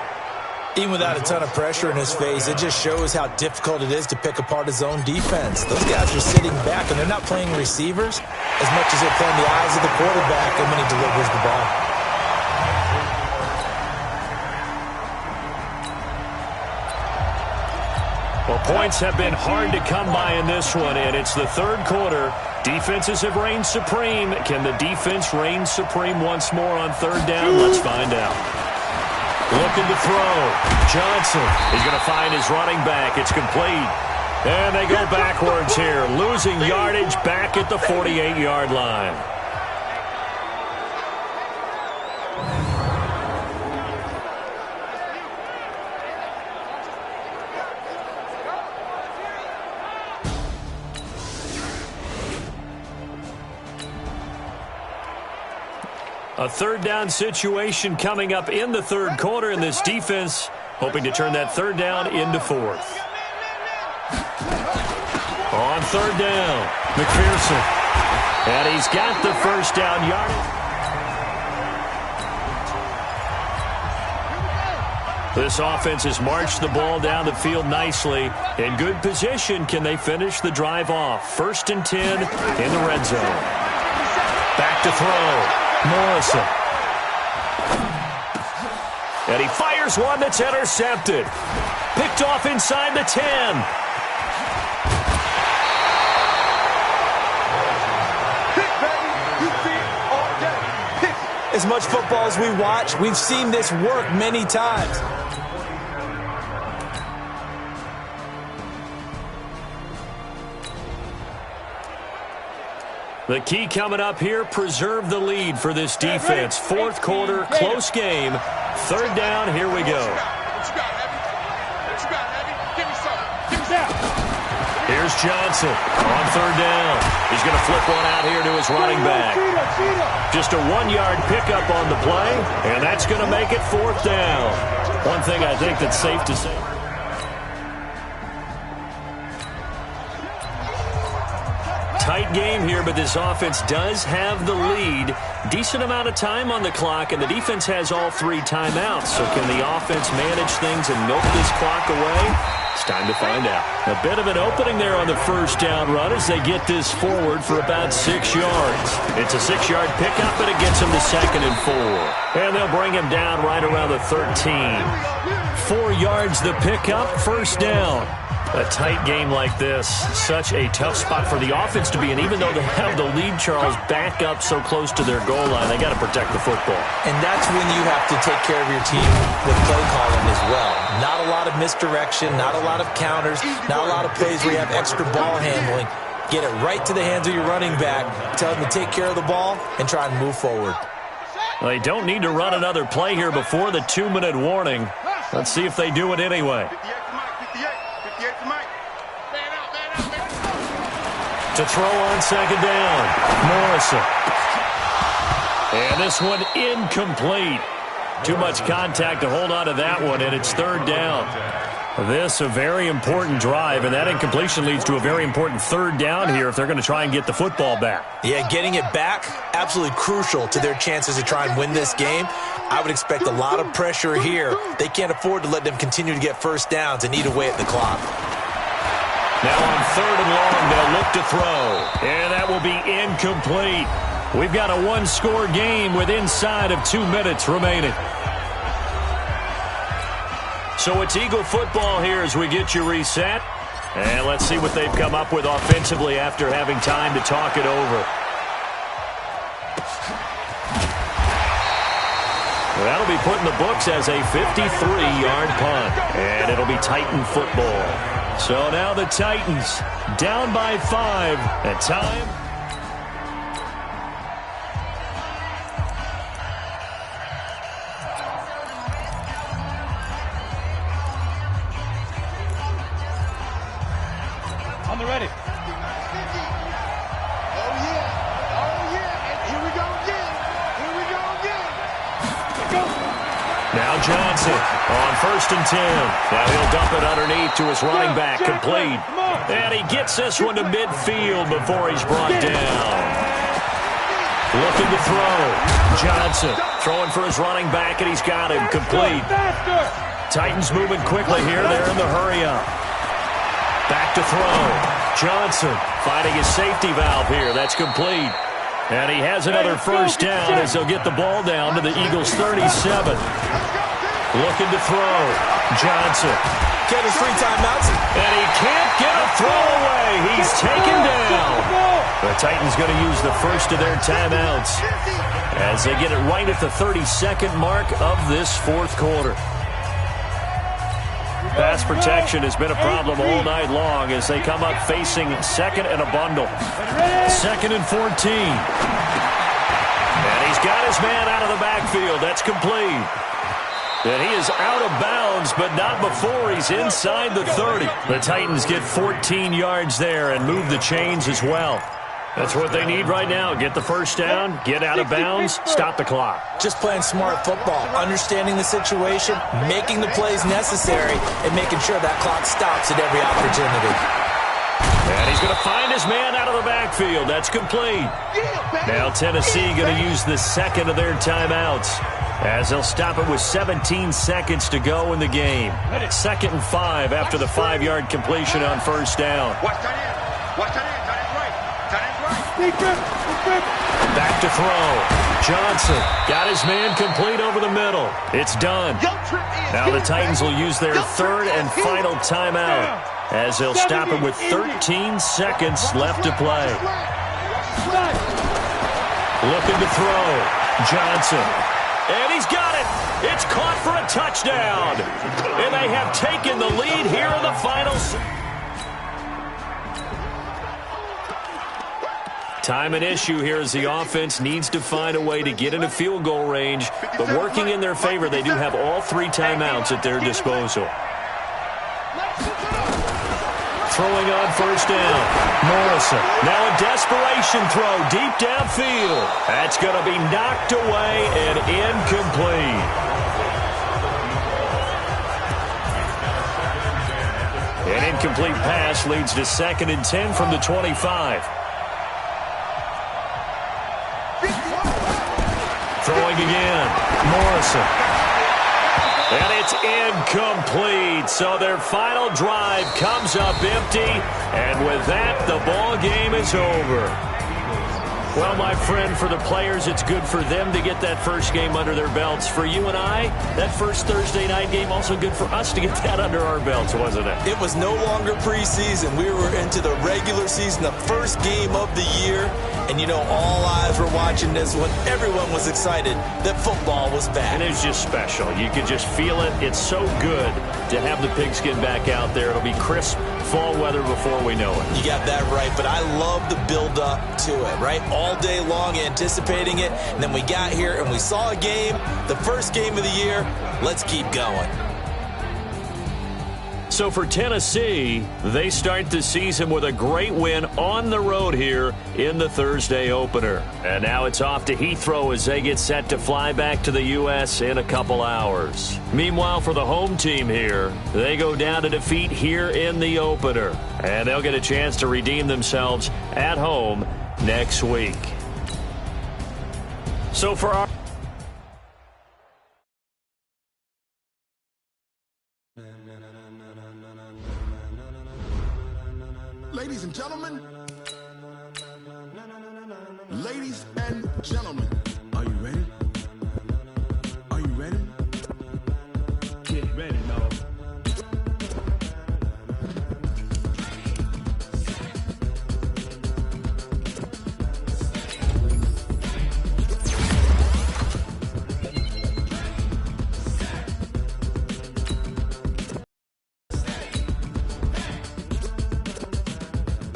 Speaker 2: Even without a ton of pressure in his face, it just shows how difficult it is to pick apart his own defense. Those guys are sitting back, and they're not playing receivers as much as they're playing the eyes of the quarterback and when he delivers the ball.
Speaker 1: Well, points have been hard to come by in this one, and it's the 3rd quarter. Defenses have reigned supreme. Can the defense reign supreme once more on 3rd down? Let's find out. Looking to throw. Johnson is going to find his running back. It's complete. And they go backwards here, losing yardage back at the 48-yard line. A 3rd down situation coming up in the 3rd quarter, and this defense hoping to turn that 3rd down into 4th. On 3rd down, McPherson. And he's got the first down yardage. This offense has marched the ball down the field nicely. In good position, can they finish the drive off? 1st and 10 in the red zone. Back to throw. Morrison. And he fires one that's intercepted. Picked off inside the 10.
Speaker 3: Pick, baby. You see it all day. Pick.
Speaker 2: As much football as we watch, we've seen this work many times.
Speaker 1: The key coming up here, preserve the lead for this defense. 4th quarter, close game. 3rd down, here we go. Here's Johnson on 3rd down. He's going to flip one out here to his running back. Just a 1-yard pickup on the play, and that's going to make it 4th down. One thing I think that's safe to say. Tight game here, but this offense does have the lead. Decent amount of time on the clock, and the defense has all 3 timeouts. So can the offense manage things and milk this clock away? It's time to find out. A bit of an opening there on the 1st down run as they get this forward for about 6 yards. It's a 6-yard pickup, but it gets him to 2nd and 4. And they'll bring him down right around the 13. 4 yards the pickup, 1st down. A tight game like this, such a tough spot for the offense to be in. Even though they have the lead, Charles, back up so close to their goal line, they got to protect the football.
Speaker 2: And that's when you have to take care of your team with play calling as well. Not a lot of misdirection, not a lot of counters, not a lot of plays where you have extra ball handling. Get it right to the hands of your running back, tell him to take care of the ball, and try and move forward.
Speaker 1: Well, they don't need to run another play here before the 2-minute warning. Let's see if they do it anyway. To throw on second down, Morrison. And this one incomplete. Too much contact to hold on to that one, and it's third down. This a very important drive, and that incompletion leads to a very important third down here if they're going to try and get the football back.
Speaker 2: Yeah, getting it back, absolutely crucial to their chances to try and win this game. I would expect a lot of pressure here. They can't afford to let them continue to get first downs and eat away at the clock.
Speaker 1: Now on third and long, they'll look to throw. And that will be incomplete. We've got a one-score game with inside of 2 minutes remaining. So it's Eagle football here as we get you reset. And let's see what they've come up with offensively after having time to talk it over. That'll be put in the books as a 53-yard punt. And it'll be Titan football. So now the Titans down by 5 at time.
Speaker 3: On the ready. Oh, yeah. Oh, yeah. And here we go again. Here we go again. Go.
Speaker 1: Now Johnson on 1st and 10. Now he'll dump it underneath to his running back, complete. And he gets this one to midfield before he's brought down. Looking to throw. Johnson throwing for his running back, and he's got him, complete. Titans moving quickly here. They're in the hurry up. Back to throw. Johnson finding his safety valve here. That's complete. And he has another first down as they'll get the ball down to the Eagles' 37. Looking to throw. Johnson.
Speaker 2: Get his 3 timeouts.
Speaker 1: And he can't get a throw away. He's taken down. The Titans going to use the first of their timeouts as they get it right at the 32nd mark of this fourth quarter. Pass protection has been a problem all night long as they come up facing second and a bundle. 2nd and 14. And he's got his man out of the backfield. That's complete. And he is out of bounds, but not before he's inside the 30. The Titans get 14 yards there and move the chains as well. That's what they need right now. Get the first down, get out of bounds, stop the clock.
Speaker 2: Just playing smart football, understanding the situation, making the plays necessary, and making sure that clock stops at every opportunity.
Speaker 1: And he's going to find his man out of the backfield. That's complete. Now Tennessee going to use the second of their timeouts as they'll stop it with 17 seconds to go in the game. 2nd and 5 after the 5-yard completion on first down.
Speaker 3: Watch that in. Watch that in.
Speaker 1: Back to throw. Johnson got his man complete over the middle. It's done. Now the Titans will use their 3rd and final timeout as they'll stop it with 13 seconds left to play. Looking to throw. Johnson. And he's got it. It's caught for a touchdown. And they have taken the lead here in the final. Time and issue here as the offense needs to find a way to get into field goal range. But working in their favor, they do have all 3 timeouts at their disposal. Throwing on first down. Morrison. Now a desperation throw deep downfield. That's going to be knocked away and incomplete. An incomplete pass leads to 2nd and 10 from the 25. Throwing again. Morrison. And it's incomplete. So their final drive comes up empty. And with that, the ball game is over. Well, my friend, for the players, it's good for them to get that first game under their belts. For you and I, that first Thursday night game, also good for us to get that under our belts, wasn't it?
Speaker 2: It was no longer preseason. We were into the regular season, the first game of the year. And, you know, all eyes were watching this one. Everyone was excited that football was back.
Speaker 1: And it was just special. You could just feel it. It's so good to have the pigskin back out there. It'll be crisp fall weather before we know it.
Speaker 2: You got that right, but I love the build-up to it, right? All day long anticipating it, and then we got here and we saw a game, the first game of the year. Let's keep going.
Speaker 1: So for Tennessee, they start the season with a great win on the road here in the Thursday opener. And now it's off to Heathrow as they get set to fly back to the U.S. in a couple hours. Meanwhile, for the home team here, they go down to defeat here in the opener. And they'll get a chance to redeem themselves at home next week. So for our
Speaker 9: Ladies and gentlemen, ladies and gentlemen, are you ready? Are you ready? Get ready, dog.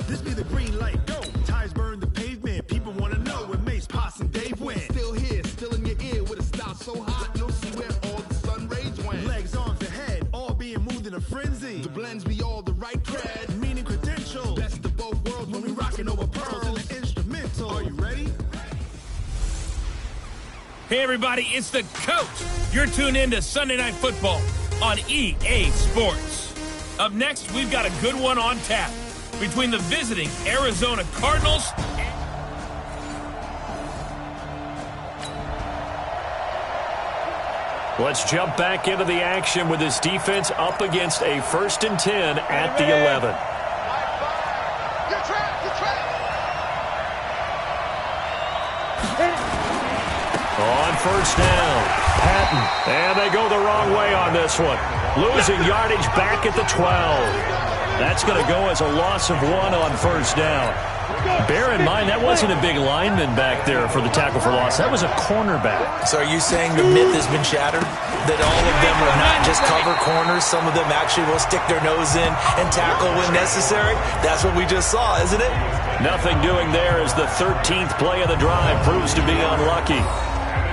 Speaker 9: This be the green light, go. Tires burn the pavement. People want to know where Mace, Poss, and Dave went. Still here, still in your ear with a style so hot, you'll see where all the sun rays went. Legs, arms, and head, all being moved in a frenzy. The blends be all the right cred, meaning credentials. Best of both worlds when we rocking over pearls and the instrumental. Are you ready?
Speaker 11: Hey, everybody, it's the coach. You're tuned in to Sunday Night Football on EA Sports. Up next, we've got a good one on tap between the visiting Arizona Cardinals
Speaker 1: Let's jump back into the action with this defense up against a 1st and 10 at the 11. On first down, Patton. And they go the wrong way on this one. Losing yardage back at the 12. That's going to go as a loss of 1 on first down. Bear in mind, that wasn't a big lineman back there for the tackle for loss. That was a cornerback.
Speaker 2: So are you saying the myth has been shattered? That all of them are not just cover corners? Some of them actually will stick their nose in and tackle when necessary? That's what we just saw, isn't it?
Speaker 1: Nothing doing there as the 13th play of the drive proves to be unlucky.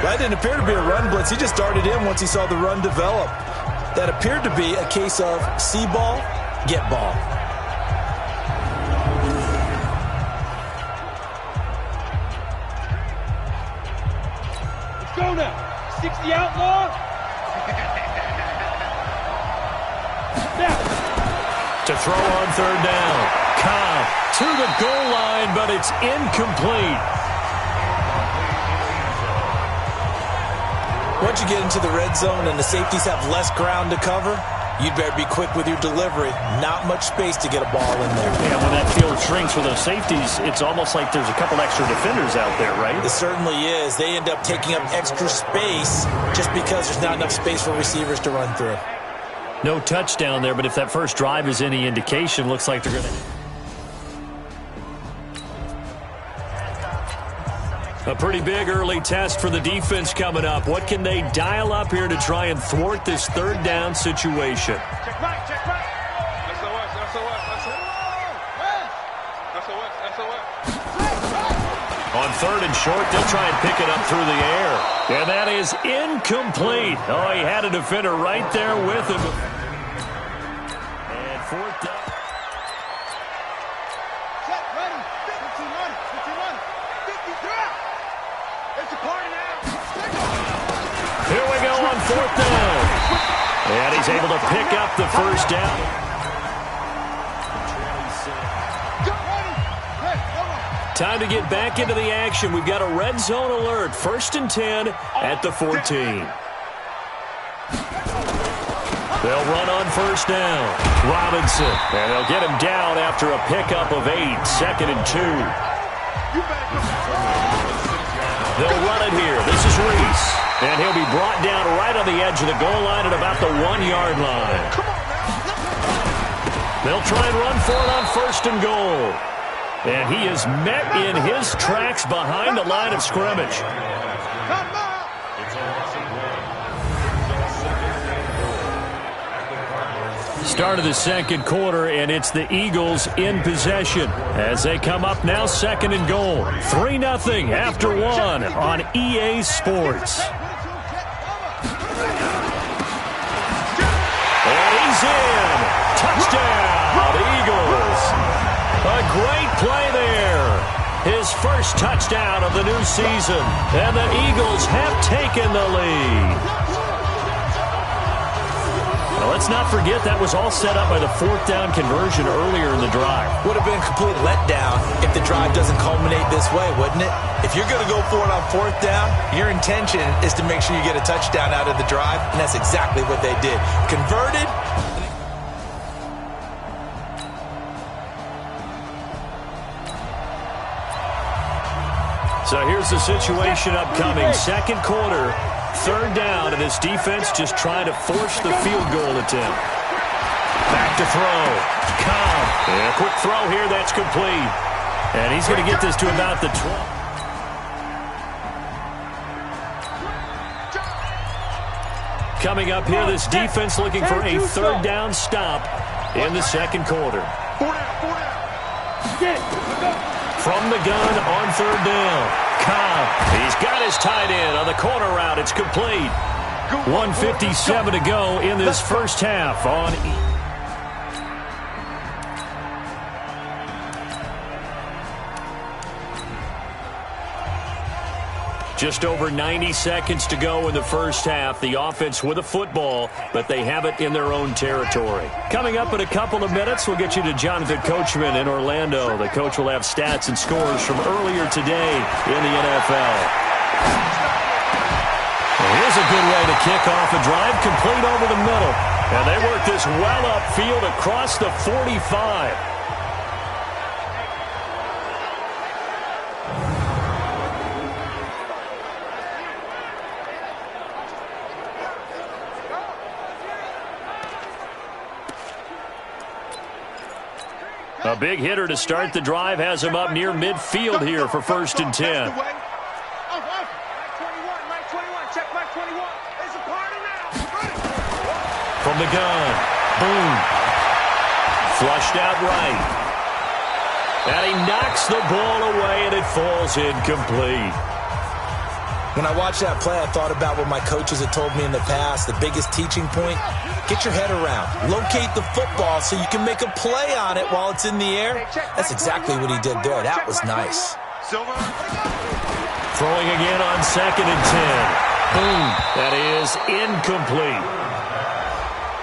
Speaker 2: That didn't appear to be a run blitz. He just darted in once he saw the run develop. That appeared to be a case of see ball, get ball.
Speaker 3: Let's go now. 60 outlaw.
Speaker 1: To throw on third down. Cobb to the goal line, but it's incomplete.
Speaker 2: Once you get into the red zone and the safeties have less ground to cover, you'd better be quick with your delivery. Not much space to get a ball in there.
Speaker 1: Yeah, when that field shrinks with those safeties, it's almost like there's a couple extra defenders out there, right?
Speaker 2: It certainly is. They end up taking up extra space just because there's not enough space for receivers to run through.
Speaker 1: No touchdown there, but if that first drive is any indication, looks like they're going to... A pretty big early test for the defense coming up. What can they dial up here to try and thwart this third down situation?
Speaker 3: Check right, check right.
Speaker 1: On third and short, they'll try and pick it up through the air. And that is incomplete. Oh, he had a defender right there with him. And fourth down.
Speaker 3: Check, ready. 15 run, 50 drop. It's a party now.
Speaker 1: Here we go on fourth down. And he's able to pick up the first down. Time to get back into the action. We've got a red zone alert. 1st and 10 at the 14. They'll run on first down. Robinson. And they'll get him down after a pickup of 8. 2nd and 2. They'll run it here. This is Reese. And he'll be brought down right on the edge of the goal line at about the 1-yard line. They'll try and run for it on 1st and goal. And he is met in his tracks behind the line of scrimmage. Start of the second quarter, and it's the Eagles in possession as they come up now 2nd and goal. 3-0 after 1 on EA Sports. And he's in. Touchdown, Eagles. A great play there. His first touchdown of the new season. And the Eagles have taken the lead. Now, let's not forget that was all set up by the 4th down conversion earlier in the drive.
Speaker 2: Would have been a complete letdown if the drive doesn't culminate this way, wouldn't it? If you're going to go for it on 4th down, your intention is to make sure you get a touchdown out of the drive, and that's exactly what they did. Converted.
Speaker 1: So here's the situation upcoming. Second quarter, 3rd down, and this defense just trying to force the field goal attempt. Back to throw. Cobb. And a quick throw here. That's complete. And he's going to get this to about the 12. Coming up here, this defense looking for a 3rd down stop in the second quarter. From the gun on 3rd down. Cobb. He's got his tight end on the corner route. It's complete. 1:57 to go in this first half on Just over 90 seconds to go in the first half. The offense with a football, but they have it in their own territory. Coming up in a couple of minutes, we'll get you to Jonathan Coachman in Orlando. The coach will have stats and scores from earlier today in the NFL. Well, here's a good way to kick off a drive, complete over the middle. And they work this well upfield across the 45. A big hitter to start the drive has him up near midfield here for 1st and 10. From the gun. Boom. Flushed out right. And he knocks the ball away, and it falls incomplete.
Speaker 2: When I watched that play, I thought about what my coaches had told me in the past. The biggest teaching point, get your head around. Locate the football so you can make a play on it while it's in the air. That's exactly what he did there. That was nice.
Speaker 1: Throwing again on 2nd and 10. Boom. That is incomplete.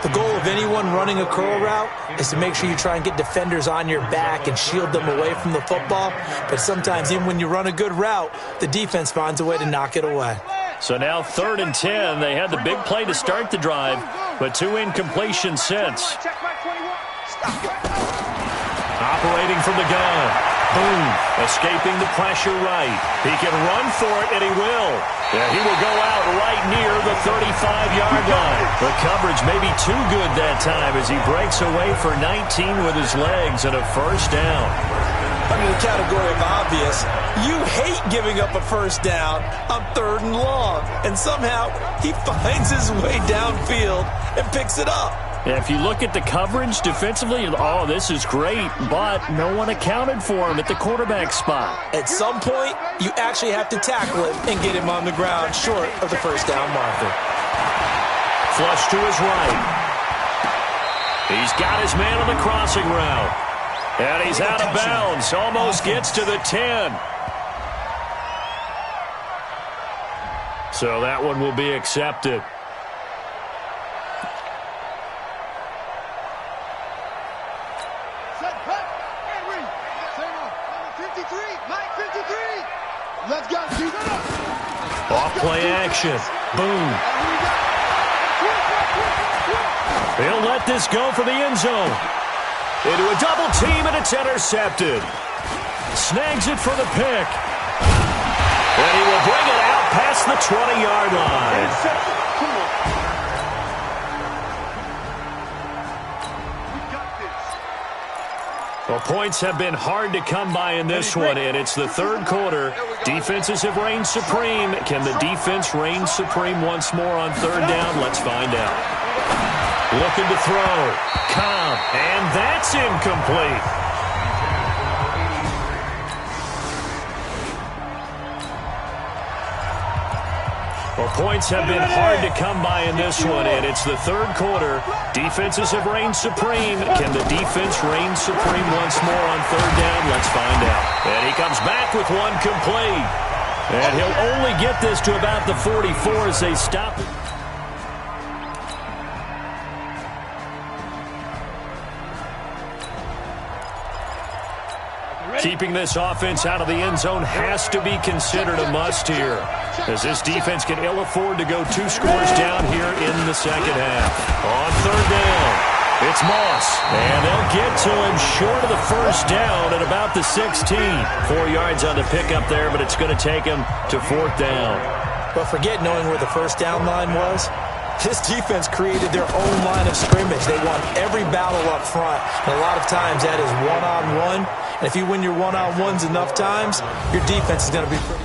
Speaker 2: The goal of anyone running a curl route is to make sure you try and get defenders on your back and shield them away from the football. But sometimes even when you run a good route, the defense finds a way to knock it away.
Speaker 1: So now 3rd and 10. They had the big play to start the drive, but 2 incompletions since. Operating from the gun. Boom. Escaping the pressure right. He can run for it, and he will. Yeah, he will go out right near the 35-yard line. The coverage may be too good that time as he breaks away for 19 with his legs and a 1st down.
Speaker 2: Under the category of obvious, you hate giving up a 1st down on 3rd and long. And somehow he finds his way downfield and picks it up.
Speaker 1: If you look at the coverage defensively, oh, this is great, but no one accounted for him at the quarterback spot.
Speaker 2: At some point, you actually have to tackle him and get him on the ground short of the 1st down marker.
Speaker 1: Flush to his right. He's got his man on the crossing route. And he's out of bounds. Almost gets to the 10. So that one will be accepted. Off play action. Boom. He'll let this go for the end zone. Into a double team, and it's intercepted. Snags it for the pick. And he will bring it out past the 20-yard line.
Speaker 3: Come on. We got this.
Speaker 1: Well, points have been hard to come by in this one, and it's the third quarter. Defenses have reigned supreme. Can the defense reign supreme once more on third down? Let's find out. Looking to throw. Cobb, and that's incomplete. Well, points have been hard to come by in this one, and it's the third quarter. Defenses have reigned supreme. Can the defense reign supreme once more on third down? Let's find out. And he comes back with one complete. And he'll only get this to about the 44 as they stop it. Keeping this offense out of the end zone has to be considered a must here, as this defense can ill afford to go 2 scores down here in the second half. On third down, it's Moss, and they'll get to him short of the first down at about the 16. 4 yards on the pickup there, but it's going to take him to fourth down.
Speaker 2: But forget knowing where the first down line was. This defense created their own line of scrimmage. They won every battle up front, and a lot of times that is one-on-one. And if you win your one-on-ones enough times, your defense is going to be pretty.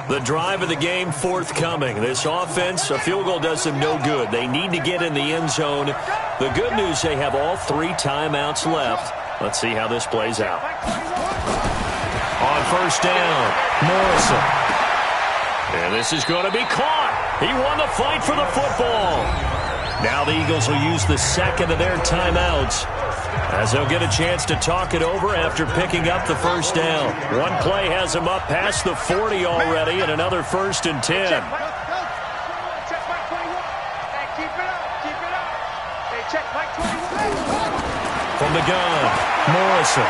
Speaker 1: The drive of the game forthcoming. This offense, a field goal does them no good. They need to get in the end zone. The good news, they have all 3 timeouts left. Let's see how this plays out. On first down, Morrison. And this is going to be caught. He won the fight for the football. Now the Eagles will use the second of their timeouts, as they'll get a chance to talk it over after picking up the first down. One play has them up past the 40 already, and another 1st and 10.
Speaker 3: Check Mike 21. Hey, keep it up. Keep it up. Hey, check Mike 21.
Speaker 1: From the gun, Morrison.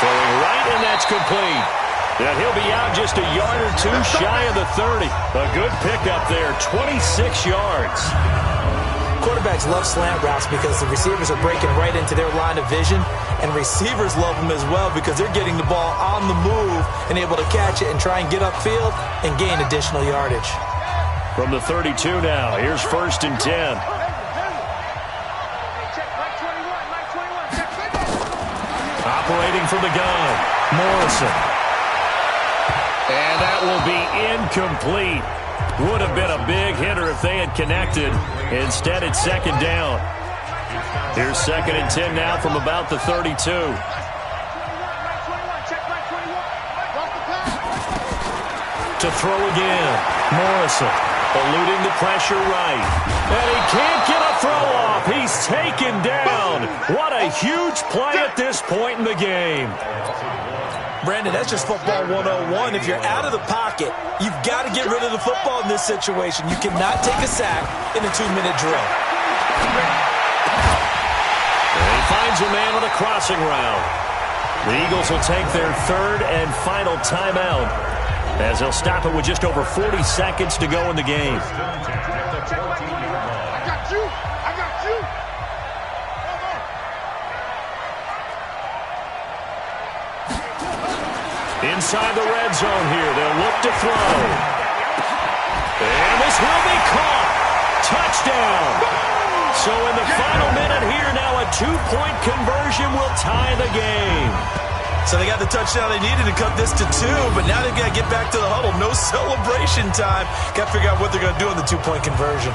Speaker 1: Throwing right, and that's complete. And he'll be out just a yard or 2 shy of the 30. A good pickup there, 26 yards.
Speaker 2: Quarterbacks love slant routes because the receivers are breaking right into their line of vision, and receivers love them as well because they're getting the ball on the move and able to catch it and try and get upfield and gain additional yardage.
Speaker 1: From the 32 now, here's 1st and 10. Operating from the gun, Morrison. And that will be incomplete. Would have been a big hitter if they had connected. Instead, it's second down. Here's 2nd and 10 now from about the 32. To throw again, Morrison eluding the pressure right. And he can't get a throw off. He's taken down. What a huge play at this point in the game.
Speaker 2: Brandon, that's just football 101. If you're out of the pocket, you've got to get rid of the football in this situation. You cannot take a sack in a 2-minute drill.
Speaker 1: And he finds a man with a crossing route. The Eagles will take their 3rd and final timeout, as they'll stop it with just over 40 seconds to go in the game.
Speaker 3: I got you. I got you.
Speaker 1: Inside the red zone here, they'll look to throw. And this will be caught. Touchdown. So in the final minute here now, a 2-point conversion will tie the game.
Speaker 2: So they got the touchdown they needed to cut this to 2, but now they've got to get back to the huddle. No celebration time. Got to figure out what they're going to do on the 2-point conversion.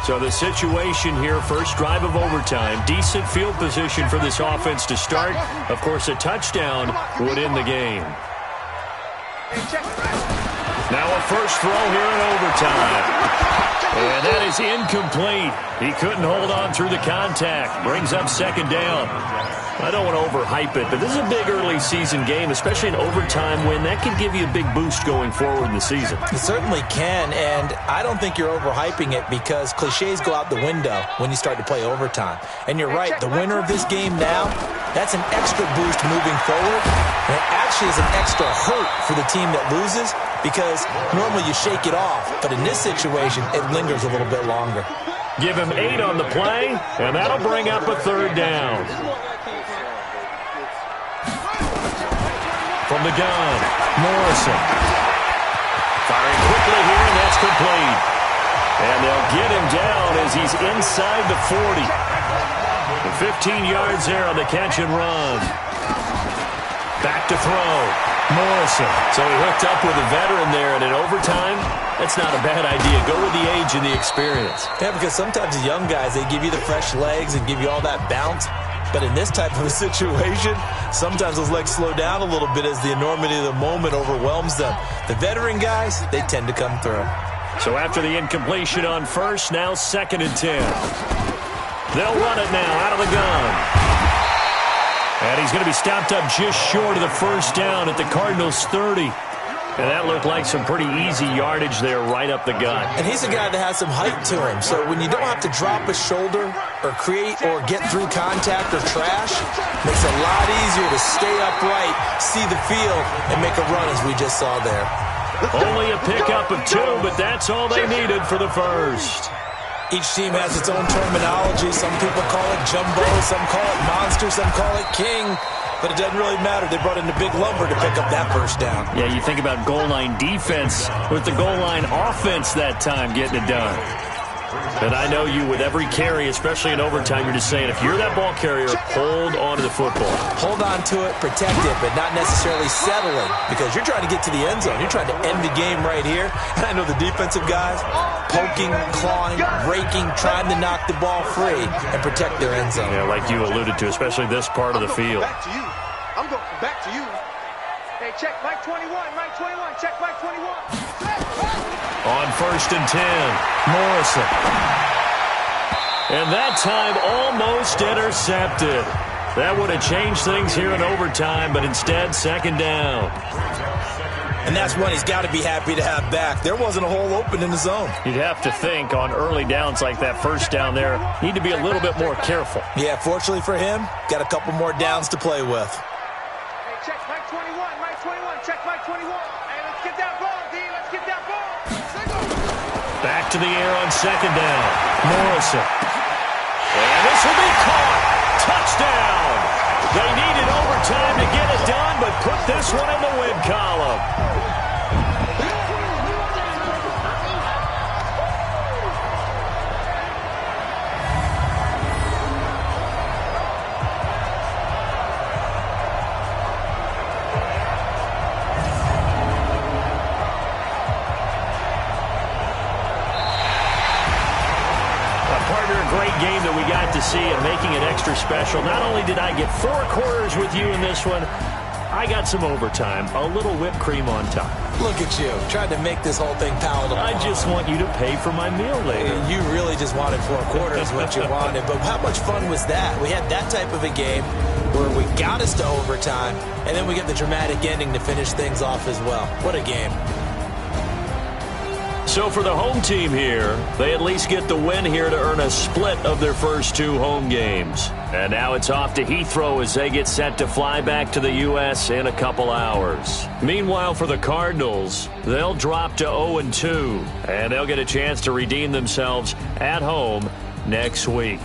Speaker 1: So the situation here, first drive of overtime, decent field position for this offense to start. Of course, a touchdown would end the game. Now a first throw here in overtime. And that is incomplete. He couldn't hold on through the contact. Brings up second down. I don't want to overhype it, but this is a big early season game, especially an overtime win. That could give you a big boost going forward in the season.
Speaker 2: It certainly can, and I don't think you're overhyping it because cliches go out the window when you start to play overtime. And you're right, the winner of this game now, that's an extra boost moving forward. And it actually is an extra hurt for the team that loses because normally you shake it off, but in this situation, it lingers a little bit longer.
Speaker 1: Give him 8 on the play, and that'll bring up a third down. From the gun, Morrison. Firing quickly here, and that's complete. And they'll get him down as he's inside the 40. And 15 yards there on the catch and run. Back to throw. Morrison. So he hooked up with a veteran there, and in overtime, that's not a bad idea. Go with the age and the experience.
Speaker 2: Yeah, because sometimes the young guys, they give you the fresh legs and give you all that bounce. But in this type of a situation, sometimes those legs slow down a little bit as the enormity of the moment overwhelms them. The veteran guys, they tend to come through.
Speaker 1: So after the incompletion on first, now 2nd and 10. They'll run it now out of the gun. And he's going to be stopped up just short of the first down at the Cardinals' 30. And that looked like some pretty easy yardage there right up the gut.
Speaker 2: And he's a guy that has some height to him. So when you don't have to drop a shoulder or create or get through contact or trash, makes it a lot easier to stay upright, see the field, and make a run as we just saw there.
Speaker 1: Only a pickup of 2, but that's all they needed for the first.
Speaker 2: Each team has its own terminology. Some people call it jumbo, some call it monster, some call it king. But it doesn't really matter. They brought in the big lumber to pick up that first down.
Speaker 1: Yeah, you think about goal line defense with the goal line offense that time getting it done. And I know you with every carry, especially in overtime, you're just saying if you're that ball carrier, hold on to the football.
Speaker 2: Hold on to it, protect it, but not necessarily settling because you're trying to get to the end zone. You're trying to end the game right here. And I know the defensive guys poking, clawing, raking, trying to knock the ball free and protect their end zone.
Speaker 1: Yeah, like you alluded to, especially this part of the field.
Speaker 3: Back to you. I'm going back to you. Hey, check Mike 21, Mike 21, check Mike 21.
Speaker 1: On 1st and 10, Morrison. And that time almost intercepted. That would have changed things here in overtime, but instead, 2nd down.
Speaker 2: And that's one he's got to be happy to have back. There wasn't a hole open in the zone.
Speaker 1: You'd have to think on early downs like that first down there, need to be a little bit more careful.
Speaker 2: Yeah, fortunately for him, got a couple more downs to play with.
Speaker 3: Hey, check Mike 21, Mike 21, check Mike 21. Hey, let's get that ball, D, let's get that ball.
Speaker 1: Back to the air on 2nd down. Morrison. And this will be caught. Touchdown. They needed overtime to get it done, but put this one in the win column. Great game that we got to see and making it extra special. Not only did I get 4 quarters with you in this one, I got some overtime, a little whipped cream on top.
Speaker 2: Look at you, trying to make this whole thing palatable.
Speaker 1: I just want you to pay for my meal later.
Speaker 2: You really just wanted 4 quarters, what you wanted. But how much fun was that? We had that type of a game where we got us to overtime, and then we get the dramatic ending to finish things off as well. What a game.
Speaker 1: So for the home team here, they at least get the win here to earn a split of their first 2 home games. And now it's off to Heathrow as they get set to fly back to the U.S. in a couple hours. Meanwhile, for the Cardinals, they'll drop to 0-2, and they'll get a chance to redeem themselves at home next week.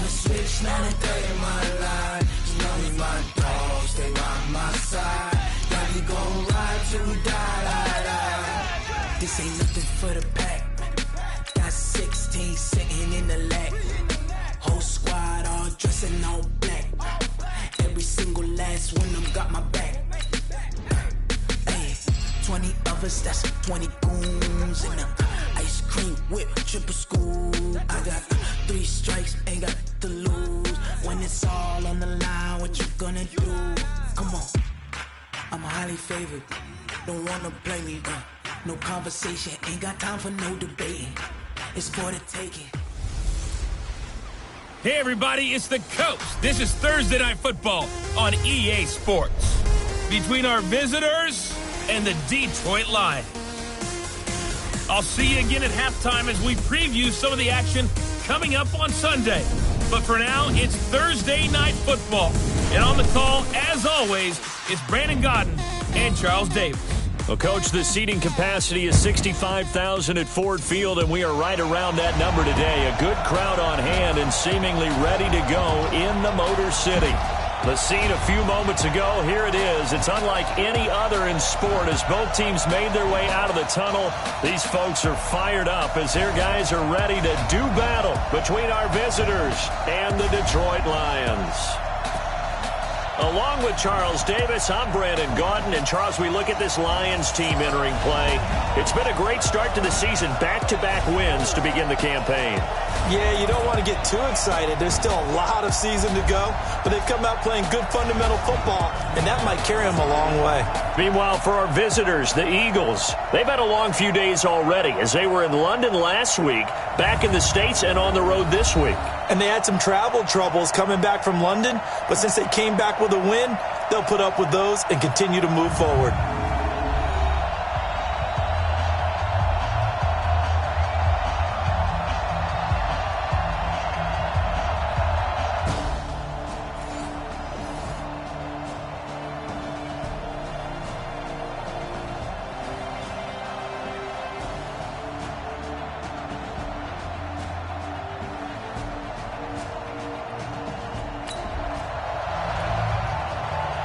Speaker 6: Switch, not a day in my life. As long as my dogs, they by my side. Yeah, we gon' This ain't nothing for the pack. Got 16 sitting in the lag. Whole squad all dressing all black. Every single last one of them got my back. Hey, 20 of us, that's 20 goons in them. Ice cream whip, triple scoop. I got 3 strikes, ain't got to lose. When it's all on the line, what you gonna do? Come on, I'm highly favored. Don't wanna play me, no conversation, ain't got time for no debating. It's for the taking.
Speaker 11: Hey, everybody, it's the Coach. This is Thursday Night Football on EA Sports. Between our visitors and the Detroit Lions. I'll see you again at halftime as we preview some of the action coming up on Sunday. But for now, it's Thursday Night Football. And on the call, as always, is Brandon Godden and Charles Davis.
Speaker 1: Well, Coach, the seating capacity is 65,000 at Ford Field, and we are right around that number today. A good crowd on hand and seemingly ready to go in the Motor City. The scene a few moments ago, here it is. It's unlike any other in sport as both teams made their way out of the tunnel. These folks are fired up as their guys are ready to do battle between our visitors and the Detroit Lions. Along with Charles Davis, I'm Brandon Gaudin. And, Charles, we look at this Lions team entering play. It's been a great start to the season, back-to-back wins to begin the campaign.
Speaker 2: Yeah, you don't want to get too excited. There's still a lot of season to go, but they've come out playing good fundamental football, and that might carry them a long way.
Speaker 1: Meanwhile, for our visitors, the Eagles, they've had a long few days already as they were in London last week, back in the States, and on the road this week.
Speaker 2: And they had some travel troubles coming back from London, but since they came back with a win, they'll put up with those and continue to move forward.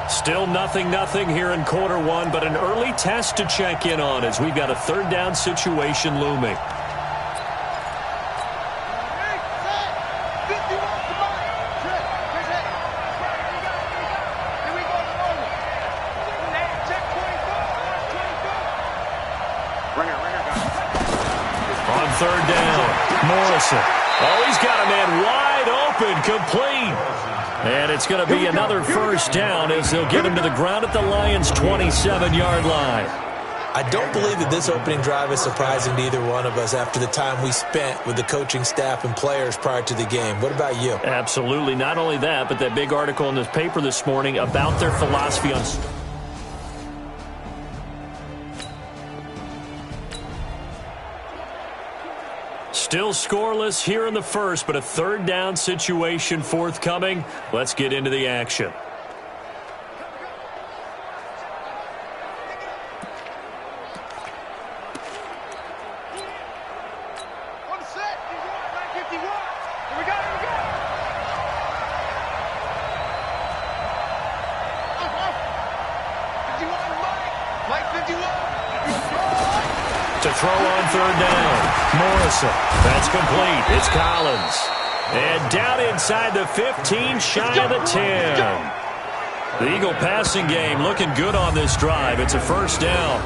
Speaker 1: Still 0-0 here in quarter one, but an early test to check in on as we've got a third down situation looming. On third down, Morrison. Oh, he's got a man wide open, complete. And it's going to be another first down as they'll get him to the ground at the Lions' 27-yard line.
Speaker 2: I don't believe that this opening drive is surprising to either one of us after the time we spent with the coaching staff and players prior to the game. What about you?
Speaker 1: Absolutely. Not only that, but that big article in the paper this morning about their philosophy on... Still scoreless here in the first, but a third down situation forthcoming. Let's get into the action. To throw on third down, Morrison. That's complete. It's Collins. And down inside the 15, shy of the 10. The Eagle passing game looking good on this drive. It's a first down.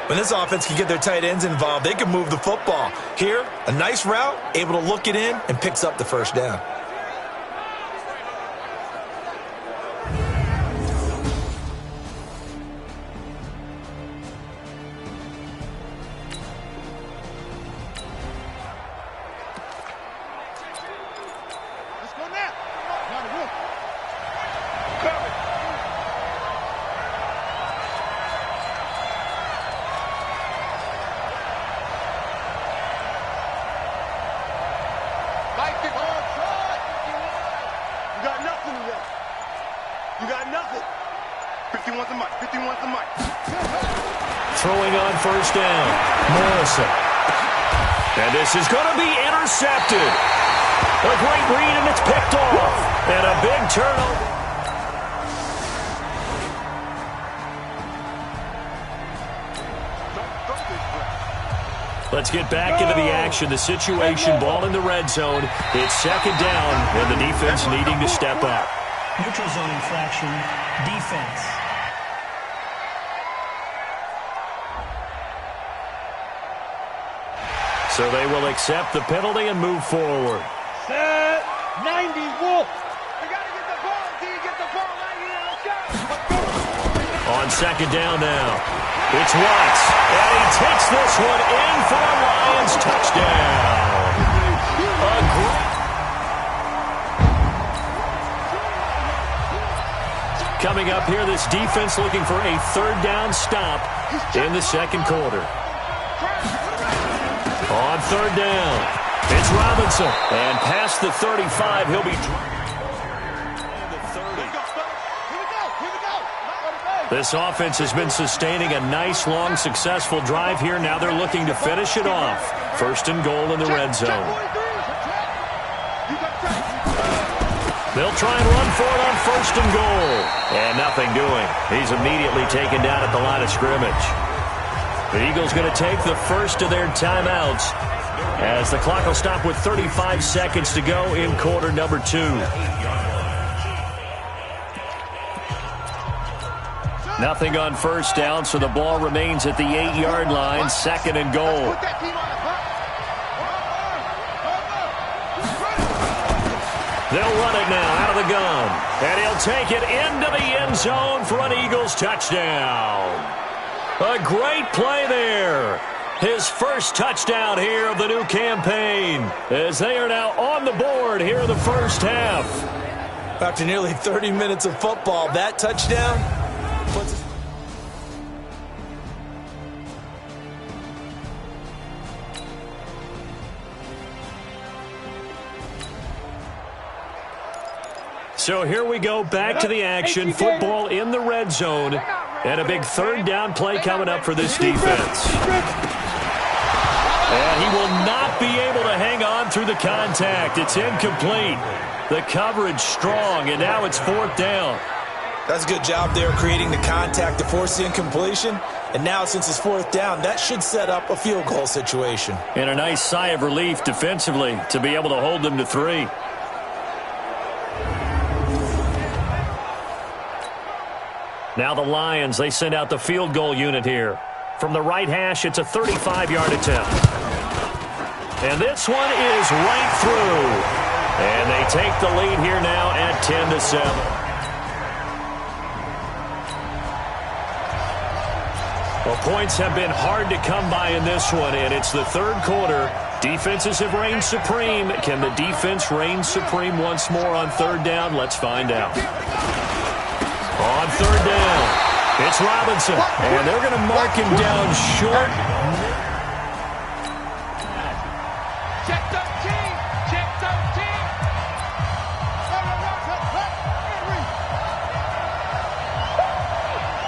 Speaker 2: When this offense can get their tight ends involved, they can move the football. Here, a nice route, able to look it in, and picks up the first down.
Speaker 1: Throwing on first down, Morrison. And this is going to be intercepted. A great read, and it's picked off. And a big turnover. Let's get back into the action. The situation, ball in the red zone. It's second down, and the defense needing to step up.
Speaker 12: Neutral zone infraction, defense.
Speaker 1: So they will accept the penalty and move forward.
Speaker 3: Set 90, Wolf. You got to get the ball, D. Get the ball right here. Let's go.
Speaker 1: On second down now. It's Watts, and he takes this one in for a Lions touchdown. Coming up here, this defense looking for a third down stop in the second quarter. On third down, it's Robinson, and past the 35, he'll be... This offense has been sustaining a nice, long, successful drive here. Now they're looking to finish it off. First and goal in the red zone. They'll try and run for it on first and goal. And nothing doing. He's immediately taken down at the line of scrimmage. The Eagles going to take the first of their timeouts as the clock will stop with 35 seconds to go in quarter number 2. Nothing on first down, so the ball remains at the 8-yard line, second and goal. They'll run it now out of the gun, and he'll take it into the end zone for an Eagles touchdown. A great play there. His first touchdown here of the new campaign, as they are now on the board here in the first half.
Speaker 2: After nearly 30 minutes of football, that touchdown puts us...
Speaker 1: So here we go, back to the action. Football in the red zone, and a big third down play coming up for this defense. And he will not be able to hang on through the contact. It's incomplete. The coverage strong, and now it's fourth down.
Speaker 2: That's a good job there creating the contact to force the incompletion. And now since it's fourth down, that should set up a field goal situation.
Speaker 1: And a nice sigh of relief defensively to be able to hold them to 3. Now the Lions, they send out the field goal unit here. From the right hash, it's a 35-yard attempt. And this one is right through. And they take the lead here now at 10-7. Well, points have been hard to come by in this one, and it's the third quarter. Defenses have reigned supreme. Can the defense reign supreme once more on third down? Let's find out. On third down, it's Robinson, and they're going to mark him down short.
Speaker 3: Check 13. Check 13.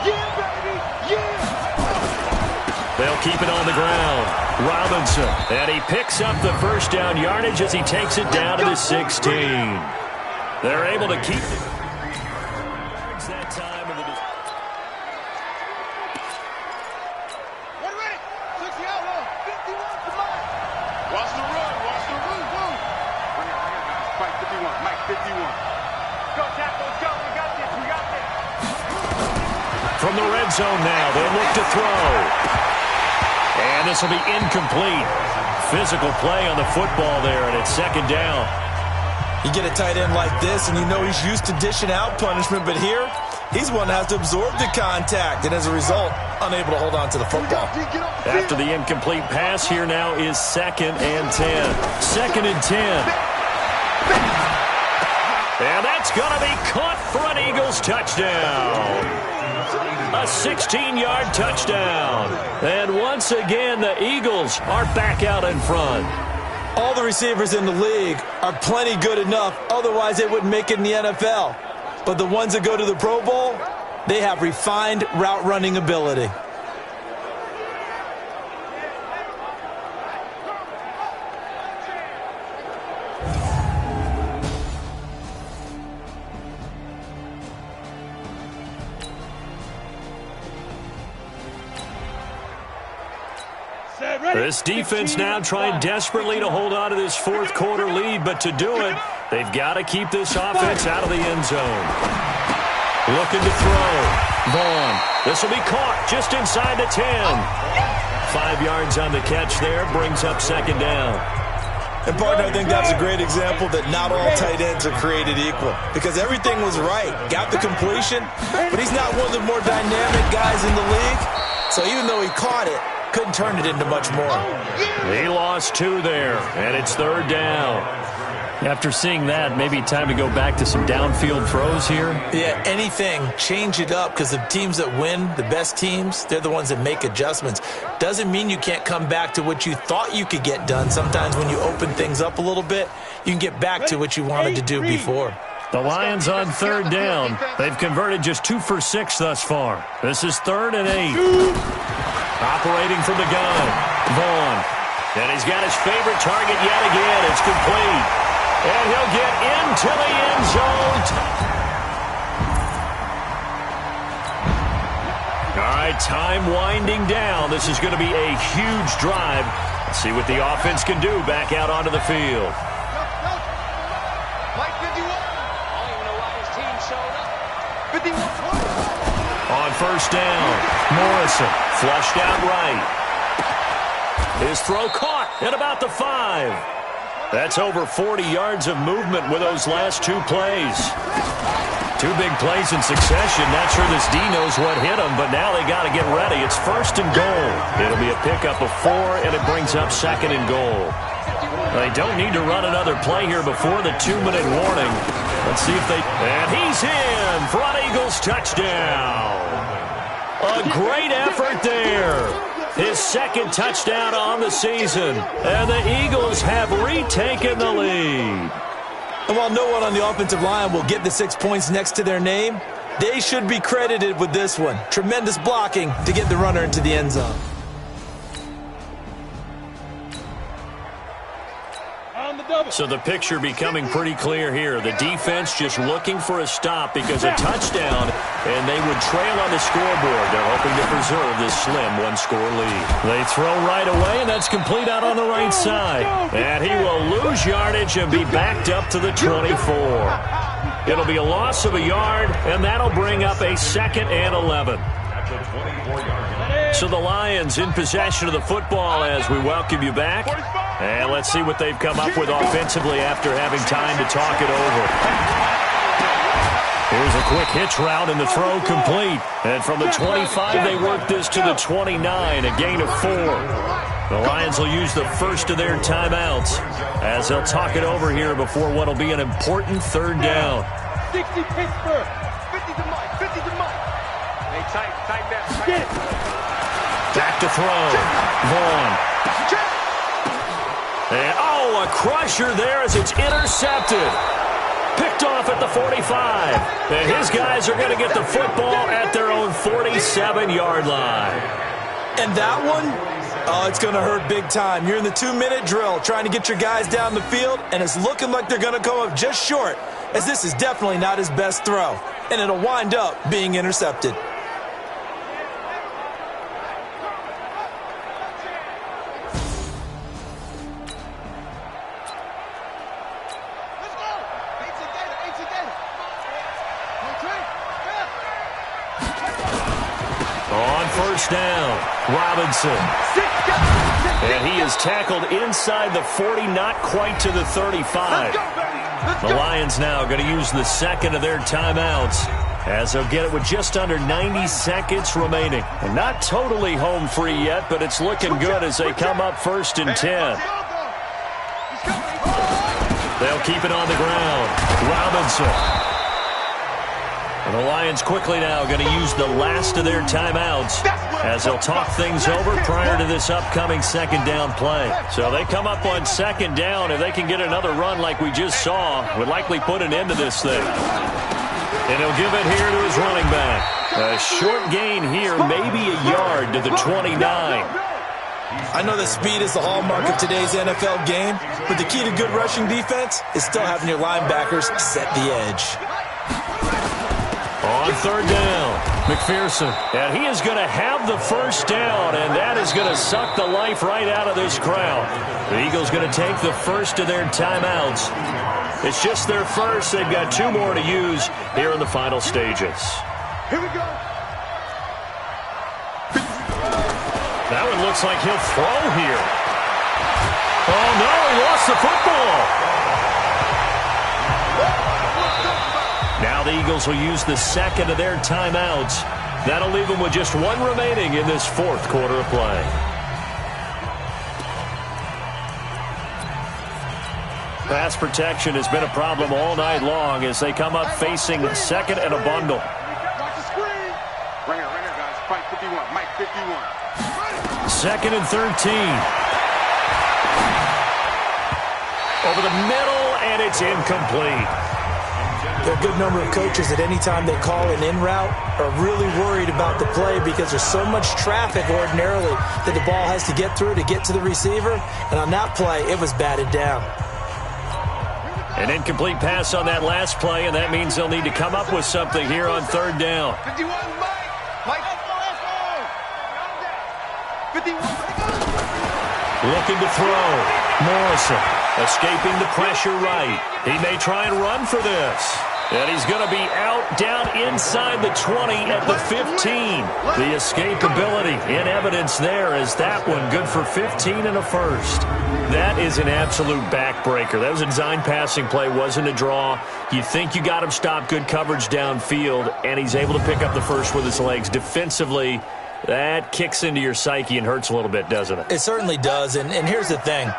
Speaker 3: Yeah, baby. Yeah.
Speaker 1: They'll keep it on the ground. Robinson, and he picks up the first down yardage as he takes it down to the 16. They're able to keep it. That time in the...
Speaker 3: One ready. 60 outlaw. 51 to Mike. Watch the run. Watch the run. Bring it, guys. Mike 51. Mike 51. Go, Jack. Let's go. We got this. We got this.
Speaker 1: From the red zone now, they look to throw. And this will be incomplete. Physical play on the football there, and it's second down.
Speaker 2: You get a tight end like this, and you know he's used to dishing out punishment, but here, he's one that has to absorb the contact, and as a result, unable to hold on to the football.
Speaker 1: After the incomplete pass, here now is second and 10. Second and 10. And that's going to be caught for an Eagles touchdown. A 16-yard touchdown. And once again, the Eagles are back out in front.
Speaker 2: All the receivers in the league are plenty good enough, otherwise they wouldn't make it in the NFL. But the ones that go to the Pro Bowl, they have refined route running ability.
Speaker 1: This defense now trying desperately to hold on to this fourth quarter lead, but to do it, they've got to keep this offense out of the end zone. Looking to throw. Vaughn. This will be caught just inside the 10. 5 yards on the catch there, brings up second down.
Speaker 2: And, partner, I think that's a great example that not all tight ends are created equal because everything was right. Got the completion, but he's not one of the more dynamic guys in the league. So even though he caught it, couldn't turn it into much more.
Speaker 1: He lost 2 there, and it's third down. After seeing that, maybe time to go back to some downfield throws here.
Speaker 2: Yeah, anything. Change it up because the teams that win, the best teams, they're the ones that make adjustments. Doesn't mean you can't come back to what you thought you could get done. Sometimes when you open things up a little bit, you can get back to what you wanted to do before.
Speaker 1: The Lions on third down. They've converted just 2 for 6 thus far. This is 3rd and 8. Operating from the gun, Vaughn. And he's got his favorite target yet again. It's complete. And he'll get into the end zone. All right, time winding down. This is going to be a huge drive. Let's see what the offense can do back out onto the field. On first down, Morrison flushed out right. His throw caught at about the 5. That's over 40 yards of movement with those last 2 plays. 2 big plays in succession. Not sure this D knows what hit him, but now they got to get ready. It's 1st and goal. It'll be a pickup of 4, and it brings up 2nd and goal. They don't need to run another play here before the 2-minute warning. Let's see if they... And he's in! Front Eagles touchdown! A great effort there. His 2nd touchdown on the season. And the Eagles have retaken the lead.
Speaker 2: And while no one on the offensive line will get the 6 points next to their name, they should be credited with this one. Tremendous blocking to get the runner into the end zone.
Speaker 1: So the picture becoming pretty clear here. The defense just looking for a stop because a touchdown, and they would trail on the scoreboard. They're hoping to preserve this slim 1-score lead. They throw right away, and that's complete out on the right side. And he will lose yardage and be backed up to the 24. It'll be a loss of a yard, and that'll bring up a 2nd and 11. So the Lions in possession of the football as we welcome you back. And let's see what they've come up with offensively after having time to talk it over. Here's a quick hitch route and the throw complete. And from the 25, they work this to the 29, a gain of 4. The Lions will use the first of their timeouts as they'll talk it over here before what will be an important 3rd down.
Speaker 3: 60 Pittsburgh. 50 to Mike. 50 to Mike. Hey, tight that.
Speaker 1: Back to throw. Vaughn. And, a crusher there as it's intercepted. Picked off at the 45. And his guys are going to get the football at their own 47-yard line.
Speaker 2: And that one, it's going to hurt big time. You're in the 2-minute drill trying to get your guys down the field, and it's looking like they're going to come up just short, as this is definitely not his best throw. And it'll wind up being intercepted.
Speaker 1: First down, Robinson. And he is tackled inside the 40, not quite to the 35. The Lions now going to use the 2nd of their timeouts as they'll get it with just under 90 seconds remaining. And not totally home free yet, but it's looking good as they come up 1st and 10. They'll keep it on the ground. Robinson. And the Lions quickly now going to use the last of their timeouts as they'll talk things over prior to this upcoming 2nd down play. So they come up on 2nd down. If they can get another run like we just saw, would likely put an end to this thing. And he'll give it here to his running back. A short gain here, maybe a yard to the 29.
Speaker 2: I know that speed is the hallmark of today's NFL game, but the key to good rushing defense is still having your linebackers set the edge.
Speaker 1: On third down, McPherson. And he is going to have the first down, and that is going to suck the life right out of this crowd. The Eagles going to take the first of their timeouts. It's just their first. They've got 2 more to use here in the final stages.
Speaker 3: Here we go.
Speaker 1: That one looks like he'll throw here. Oh, no, he lost the football. Now the Eagles will use the second of their timeouts. That'll leave them with just 1 remaining in this 4th quarter of play. Pass protection has been a problem all night long as they come up facing second and a bundle.
Speaker 3: Watch the screen. Right here, guys. Mike 51. Mike 51.
Speaker 1: Second and 13. Over the middle, and it's incomplete.
Speaker 2: There are a good number of coaches that any time they call an in route are really worried about the play because there's so much traffic ordinarily that the ball has to get through to get to the receiver. And on that play, it was batted down.
Speaker 1: An incomplete pass on that last play, and that means they'll need to come up with something here on third down.
Speaker 3: 51, Mike. Mike, let's go. 51.
Speaker 1: Looking to throw. Morrison escaping the pressure right. He may try and run for this. And he's going to be out down inside the 20 at the 15. The escapability in evidence there as that one good for 15 and a first. That is an absolute backbreaker. That was a design passing play, wasn't a draw. You think you got him stopped, good coverage downfield, and he's able to pick up the first with his legs. Defensively, that kicks into your psyche and hurts a little bit, doesn't it?
Speaker 2: It certainly does, and here's the thing.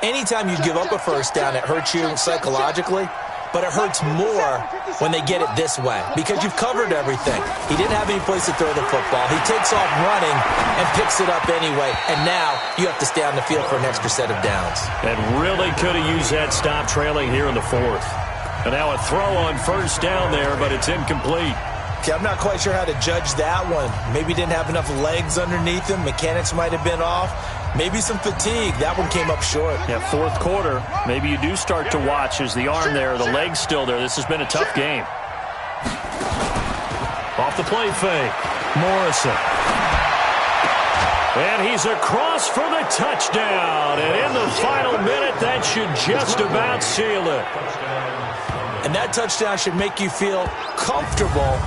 Speaker 2: Anytime you give up a first down, it hurts you psychologically. But it hurts more when they get it this way because you've covered everything. He didn't have any place to throw the football. He takes off running and picks it up anyway. And now you have to stay on the field for an extra set of downs.
Speaker 1: And really could have used that stop trailing here in the 4th. And now a throw on first down there, but it's incomplete.
Speaker 2: Okay, I'm not quite sure how to judge that one. Maybe didn't have enough legs underneath him. Mechanics might have been off. Maybe some fatigue. That one came up short.
Speaker 1: Yeah, 4th quarter. Maybe you do start to watch as the arm there, the leg's still there. This has been a tough game. Off the play fake. Morrison. And he's across for the touchdown. And in the final minute, that should just about seal it.
Speaker 2: And that touchdown should make you feel comfortable.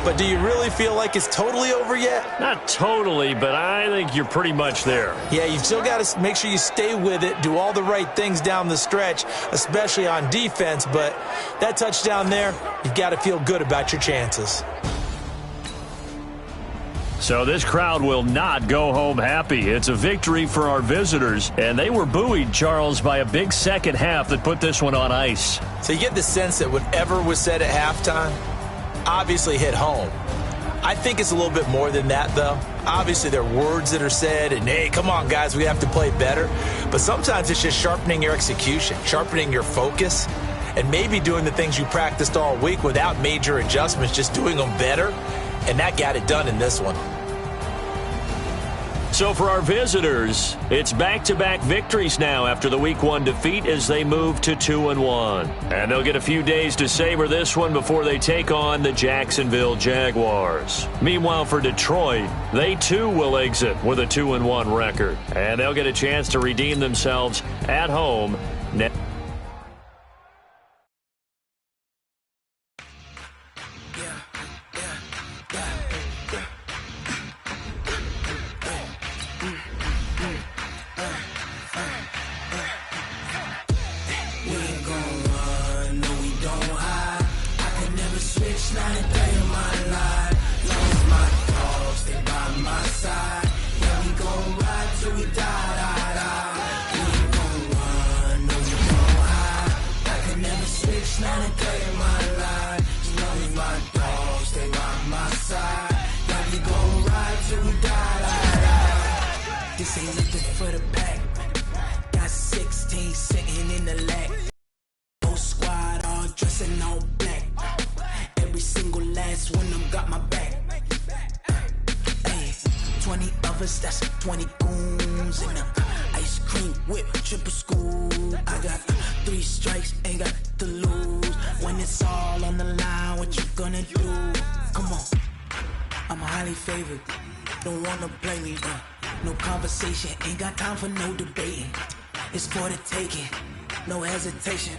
Speaker 2: But do you really feel like it's totally over yet?
Speaker 1: Not totally, but I think you're pretty much there.
Speaker 2: Yeah, you've still got to make sure you stay with it, do all the right things down the stretch, especially on defense. But that touchdown there, you've got to feel good about your chances.
Speaker 1: So this crowd will not go home happy. It's a victory for our visitors, and they were buoyed, Charles, by a big second half that put this one on ice.
Speaker 2: So you get the sense that whatever was said at halftime obviously hit home. I think it's a little bit more than that, though. Obviously, there are words that are said, and, hey, come on, guys, we have to play better. But sometimes it's just sharpening your execution, sharpening your focus, and maybe doing the things you practiced all week without major adjustments, just doing them better. And that got it done in this one.
Speaker 1: So for our visitors, it's back-to-back victories now after the Week 1 defeat as they move to 2-1. And they'll get a few days to savor this one before they take on the Jacksonville Jaguars. Meanwhile, for Detroit, they too will exit with a 2-1 record. And they'll get a chance to redeem themselves at home next.
Speaker 6: That's 20 goons and ice cream whip, triple school. I got 3 strikes, ain't got to lose. When it's all on the line, what you gonna do? highly favored. Don't wanna blame me, no conversation, ain't got time for no debating. It's for the taking, no hesitation,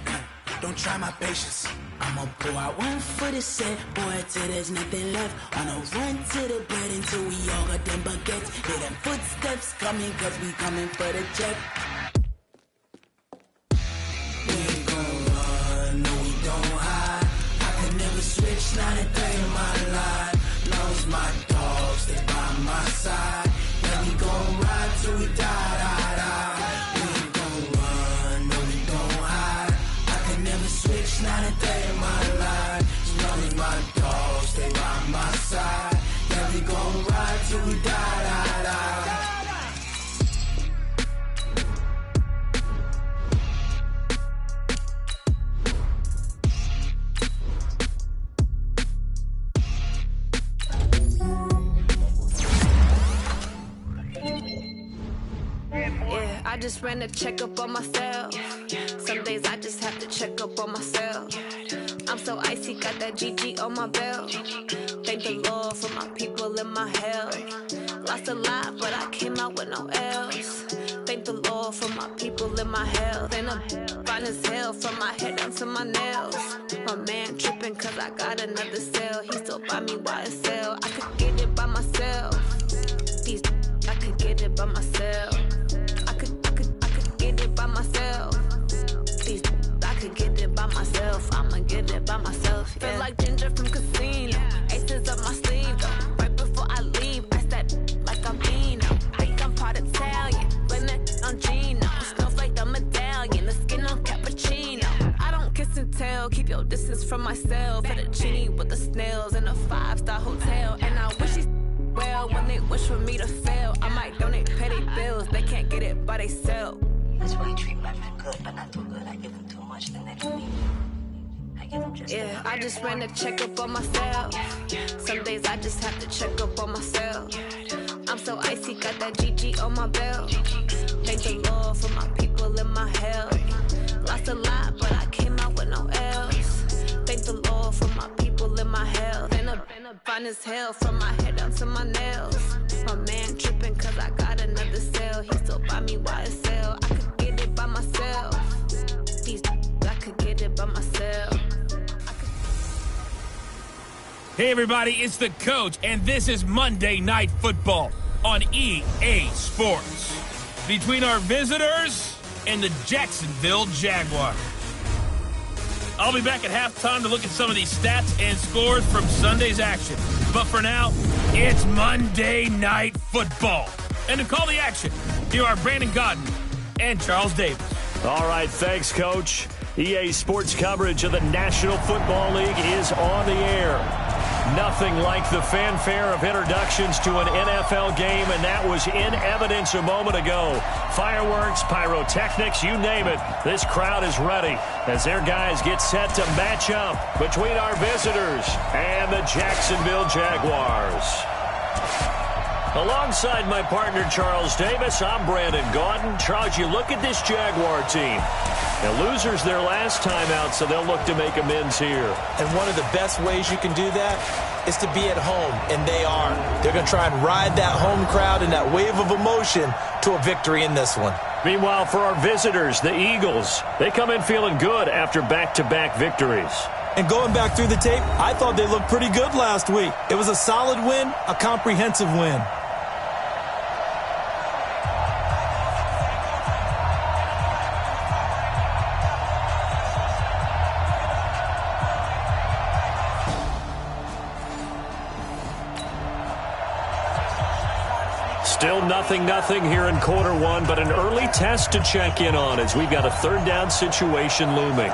Speaker 6: don't try my patience. I'ma pull out one foot and set, boy, till there's nothing left. On a run to the bed until we all got them baguettes. Hear them footsteps coming, cause we coming for the check. We ain't gon' run, no we don't hide. I can never switch, not a day in my life. Long as my dogs stay by my side. Yeah, we gon' ride till we die, die, die. We ain't gon' run, no we don't hide. I can never switch, not a day in my life. As long as my dogs stay by my side. Yeah, we gon' ride till we die, die, die.
Speaker 13: I just ran a checkup on myself. Some days I just have to check up on myself. I'm so icy, got that GG on my belt. Thank the Lord for my people in my health. Lost a lot, but I came out with no else. Thank the Lord for my people in my health. And I'm fine as hell from my head down to my nails. My man tripping cause I got another cell. He still buy me YSL. I could get it by myself. These I could get it by myself. I could get it by myself. These I could get it by myself. I'ma get it by myself. Yeah. Feel like Ginger from Casino. Aces up my sleeve though. Right before I leave, I step like I'm Eno. Think I'm part Italian. Blame it on Gino. Snowflake the medallion. The skin on cappuccino. I don't kiss and tell. Keep your distance from myself. Fettuccine with the snails in a 5-star hotel. And I wish he's well when they wish for me to fail. I might donate petty bills. They can't get it by they sell.
Speaker 14: That's why you treat my men good, but not too good. I give them too much, then they don't need me. I give them just enough.
Speaker 13: I just ran a checkup on myself. Some days I just have to check up on myself. I'm so icy, got that GG on my belt. Thank the Lord for my people in my health. Lost a lot, but I came out with no else. Thank the Lord for my people in my health. And I'm fine as hell from my head down to my nails. My man tripping cause I got another cell. He still buy me YSL. I could get it by myself. These I could get it by myself.
Speaker 11: Hey everybody, it's the coach, and this is Monday Night Football on EA Sports. Between our visitors and the Jacksonville Jaguars. I'll be back at halftime to look at some of these stats and scores from Sunday's action. But for now, it's Monday Night Football. And to call the action, here are Brandon Godden and Charles Davis.
Speaker 1: All right, thanks, Coach. EA Sports coverage of the National Football League is on the air. Nothing like the fanfare of introductions to an NFL game, and that was in evidence a moment ago. Fireworks, pyrotechnics, you name it. This crowd is ready as their guys get set to match up between our visitors and the Jacksonville Jaguars. Alongside my partner, Charles Davis, I'm Brandon Gaudin. Charles, you look at this Jaguar team. Now, losers their last time out, so they'll look to make amends here.
Speaker 2: And one of the best ways you can do that is to be at home, and they are. They're going to try and ride that home crowd and that wave of emotion to a victory in this one.
Speaker 1: Meanwhile, for our visitors, the Eagles, they come in feeling good after back-to-back victories.
Speaker 15: And going back through the tape, I thought they looked pretty good last week. It was a solid win, a comprehensive win.
Speaker 1: Still 0-0 here in quarter one, but an early test to check in on as we've got a third down situation looming.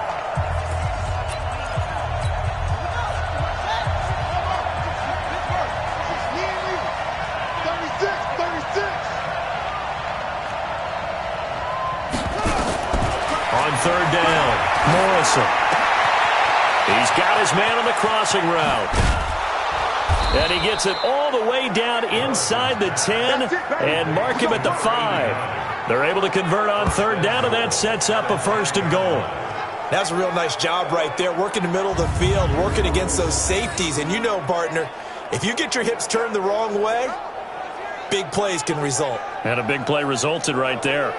Speaker 1: On third down, Morrison. He's got his man on the crossing route. And he gets it all the way down inside the 10 and mark him at the 5. They're able to convert on third down, and that sets up a first and goal.
Speaker 2: That's a real nice job right there, working the middle of the field, working against those safeties. And you know, partner,
Speaker 15: If you get your hips turned the wrong way, big plays can result.
Speaker 1: And a big play resulted right there.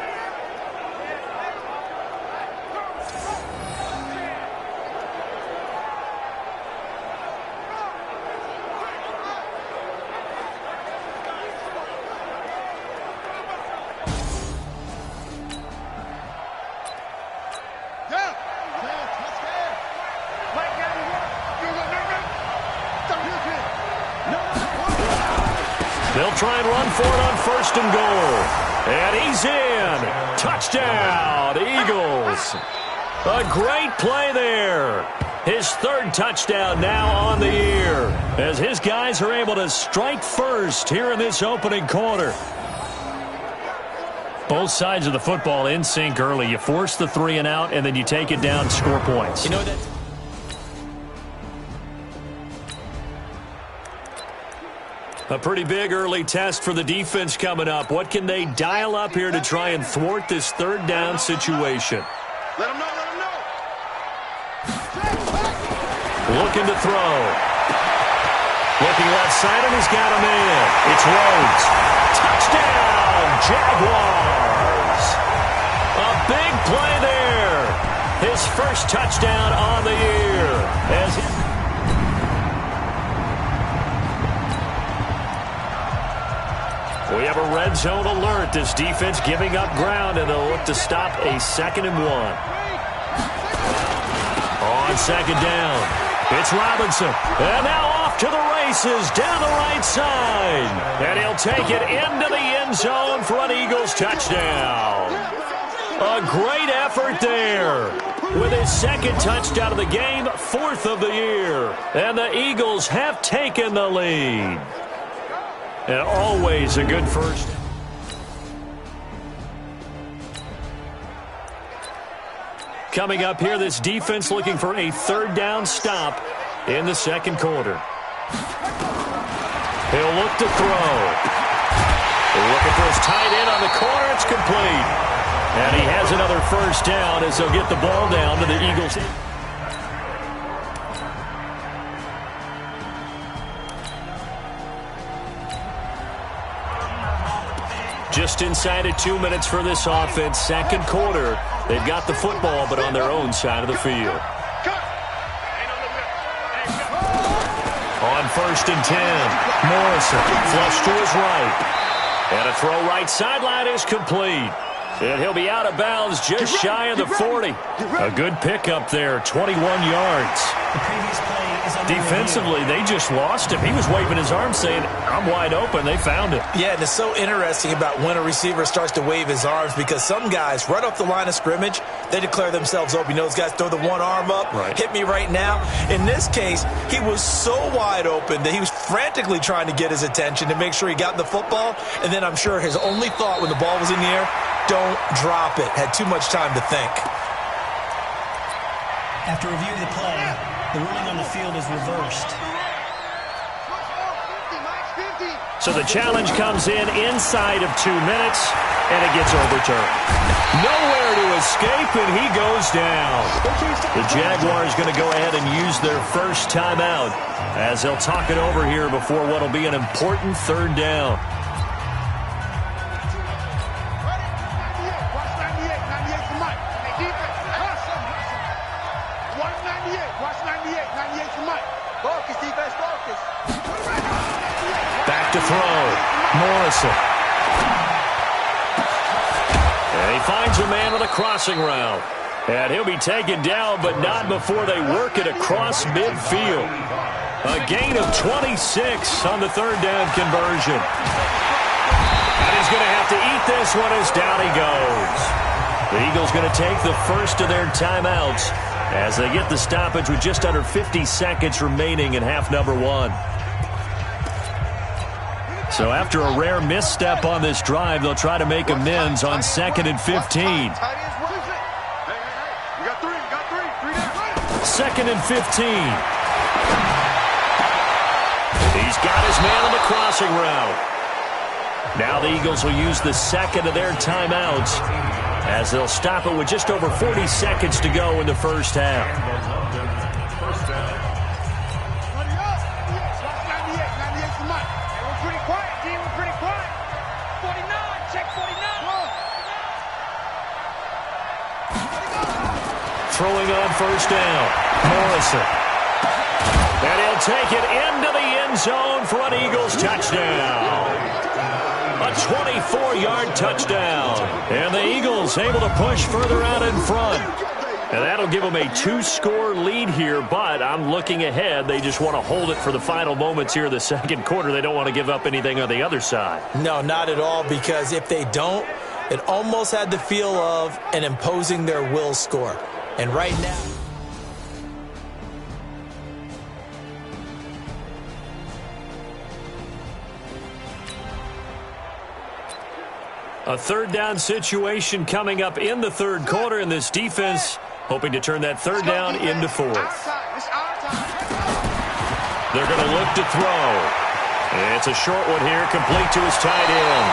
Speaker 1: They'll try and run for it on 1st and goal. And he's in. Touchdown, Eagles. A great play there. His 3rd touchdown now on the year, as his guys are able to strike first here in this opening quarter. Both sides of the football in sync early. You force the 3 and out, and then you take it down, score points.
Speaker 15: You know that.
Speaker 1: A pretty big early test for the defense coming up. What can they dial up here to try and thwart this 3rd down situation?
Speaker 3: Let him know, let him know.
Speaker 1: Looking to throw. Looking left side, and he's got a man. It's Rhodes. Touchdown, Jaguars. A big play there. His 1st touchdown on the year. We have a red zone alert. This defense giving up ground, and they'll look to stop a 2nd and 1. On 2nd down, it's Robinson. And now off to the races down the right side. And he'll take it into the end zone for an Eagles touchdown. A great effort there. With his 2nd touchdown of the game, 4th of the year. And the Eagles have taken the lead. And always a good first. Coming up here, this defense looking for a 3rd down stop in the 2nd quarter. He'll look to throw. Looking for his tight end on the corner. It's complete. And he has another 1st down as they'll get the ball down to the Eagles. Just inside of 2 minutes for this offense. 2nd quarter. They've got the football, but on their own side of the field. On 1st and 10, Morrison flush to his right. And a throw right sideline is complete. And he'll be out of bounds just shy of the 40. A good pickup there, 21 yards.
Speaker 12: The previous play is
Speaker 1: defensively, they just lost him. He was waving his arms saying, I'm wide open. They found it.
Speaker 2: Yeah, and it's so interesting about when a receiver starts to wave his arms, because some guys, right off the line of scrimmage, they declare themselves open. You know, those guys throw the one arm up, hit me right now. In this case, he was so wide open that he was frantically trying to get his attention to make sure he got the football. And then I'm sure his only thought when the ball was in the air, don't drop it. Had too much time to think.
Speaker 12: After reviewing the play, the ruling on the field is reversed.
Speaker 1: So the challenge comes in inside of 2 minutes, and it gets overturned. Nowhere to escape, and he goes down. The Jaguars going to go ahead and use their first timeout as they'll talk it over here before what will be an important 3rd down. Back to throw. Morrison. And he finds a man with a crossing route. And he'll be taken down, but not before they work it across midfield. A gain of 26 on the 3rd down conversion. And he's going to have to eat this one as down he goes. The Eagles going to take the first of their timeouts as they get the stoppage with just under 50 seconds remaining in half number 1. So after a rare misstep on this drive, they'll try to make amends on 2nd and 15. 2nd and 15. He's got his man on the crossing route. Now the Eagles will use the 2nd of their timeouts as they'll stop it with just over 40 seconds to go in the first half. throwing on first down. Morrison. And he'll take it into the end zone for an Eagles touchdown. A 24-yard touchdown. And the Eagles able to push further out in front. And that'll give them a 2-score lead here, but I'm looking ahead. They just want to hold it for the final moments here in the second quarter. They don't want to give up anything on the other side.
Speaker 2: No, not at all, because if they don't, it almost had the feel of an imposing their will score. And right now,
Speaker 1: a third down situation coming up in the third quarter, and this defense hoping to turn that third down into fourth. They're going to look to throw. It's a short one here, complete to his tight end.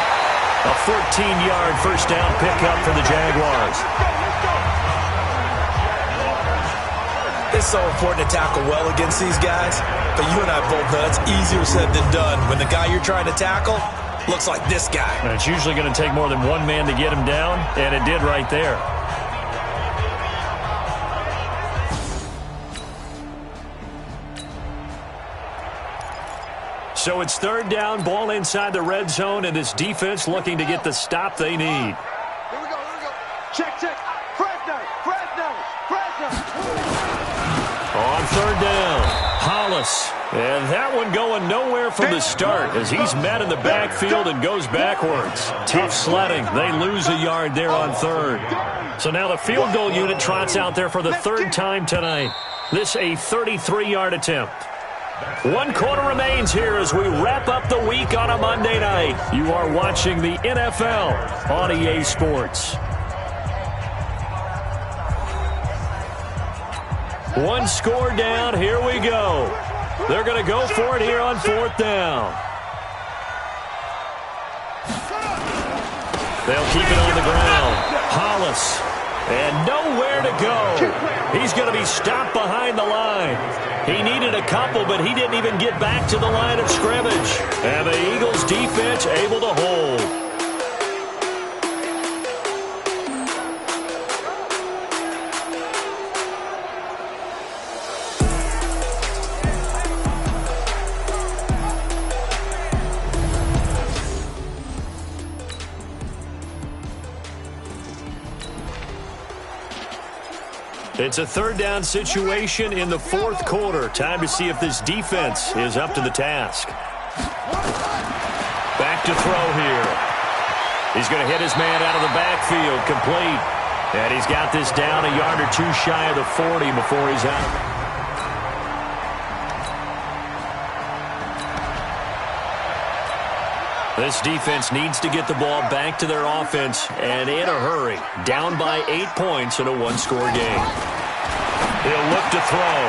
Speaker 1: A 14-yard first down pickup for the Jaguars.
Speaker 2: It's so important to tackle well against these guys, but you and I both know it's easier said than done when the guy you're trying to tackle looks like this guy.
Speaker 1: And it's usually going to take more than one man to get him down, and it did right there. So it's third down, ball inside the red zone, and this defense looking to get the stop they need.
Speaker 3: Here we go. Check. Fresno.
Speaker 1: On third down, Hollis. And that one going nowhere from the start as he's met in the backfield and goes backwards. Tough sledding. They lose a yard there on third. So now the field goal unit trots out there for the third time tonight. This a 33-yard attempt. 1 quarter remains here as we wrap up the week on a Monday night. You are watching the NFL on EA Sports. 1 score down. Here we go. They're going to go for it here on fourth down. They'll keep it on the ground. Hollis. And nowhere to go. He's going to be stopped behind the line. He needed a couple, but he didn't even get back to the line of scrimmage. And the Eagles defense able to hold. It's a third down situation in the fourth quarter. Time to see if this defense is up to the task. Back to throw here. He's going to hit his man out of the backfield, complete. And he's got this down a yard or two shy of the 40 before he's out. This defense needs to get the ball back to their offense, and in a hurry. Down by 8 points in a 1-score game. He'll look to throw.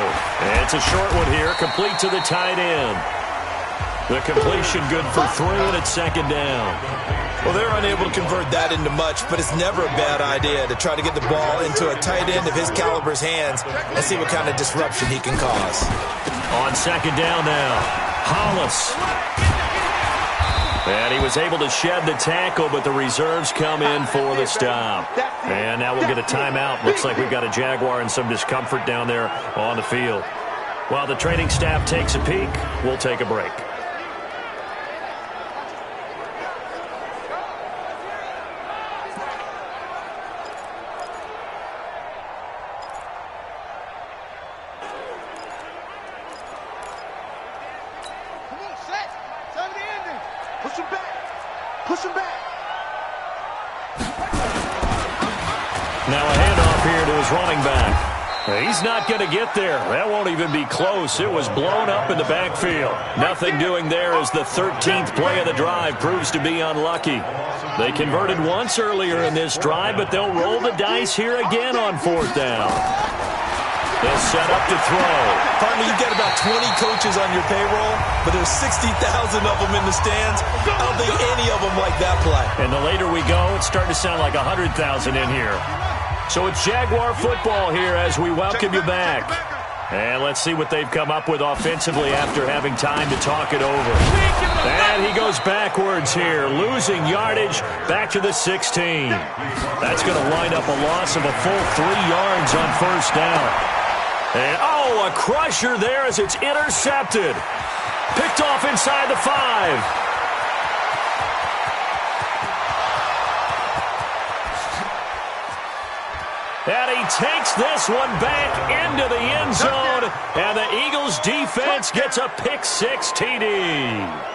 Speaker 1: And it's a short one here, complete to the tight end. The completion good for 3, and it's second down.
Speaker 2: Well, they're unable to convert that into much, but it's never a bad idea to try to get the ball into a tight end of his caliber's hands and see what kind of disruption he can cause.
Speaker 1: On second down now, Hollis. And he was able to shed the tackle, but the reserves come in for the stop. And now we'll get a timeout. Looks like we've got a Jaguar and some discomfort down there on the field. While the training staff takes a peek, we'll take a break. Now a handoff here to his running back. He's not going to get there. That won't even be close. It was blown up in the backfield. Nothing doing there as the 13th play of the drive proves to be unlucky. They converted once earlier in this drive, but they'll roll the dice here again on fourth down. They'll set up to throw.
Speaker 2: Partner, you've got about 20 coaches on your payroll, but there's 60,000 of them in the stands. I don't think any of them like that play.
Speaker 1: And the later we go, it's starting to sound like 100,000 in here. So it's Jaguar football here as we welcome you back. And let's see what they've come up with offensively after having time to talk it over. And he goes backwards here, losing yardage back to the 16. That's going to wind up a loss of a full 3 yards on first down. And, a crusher there as it's intercepted. Picked off inside the 5. And he takes this one back into the end zone, and the Eagles defense gets a pick-6 TD.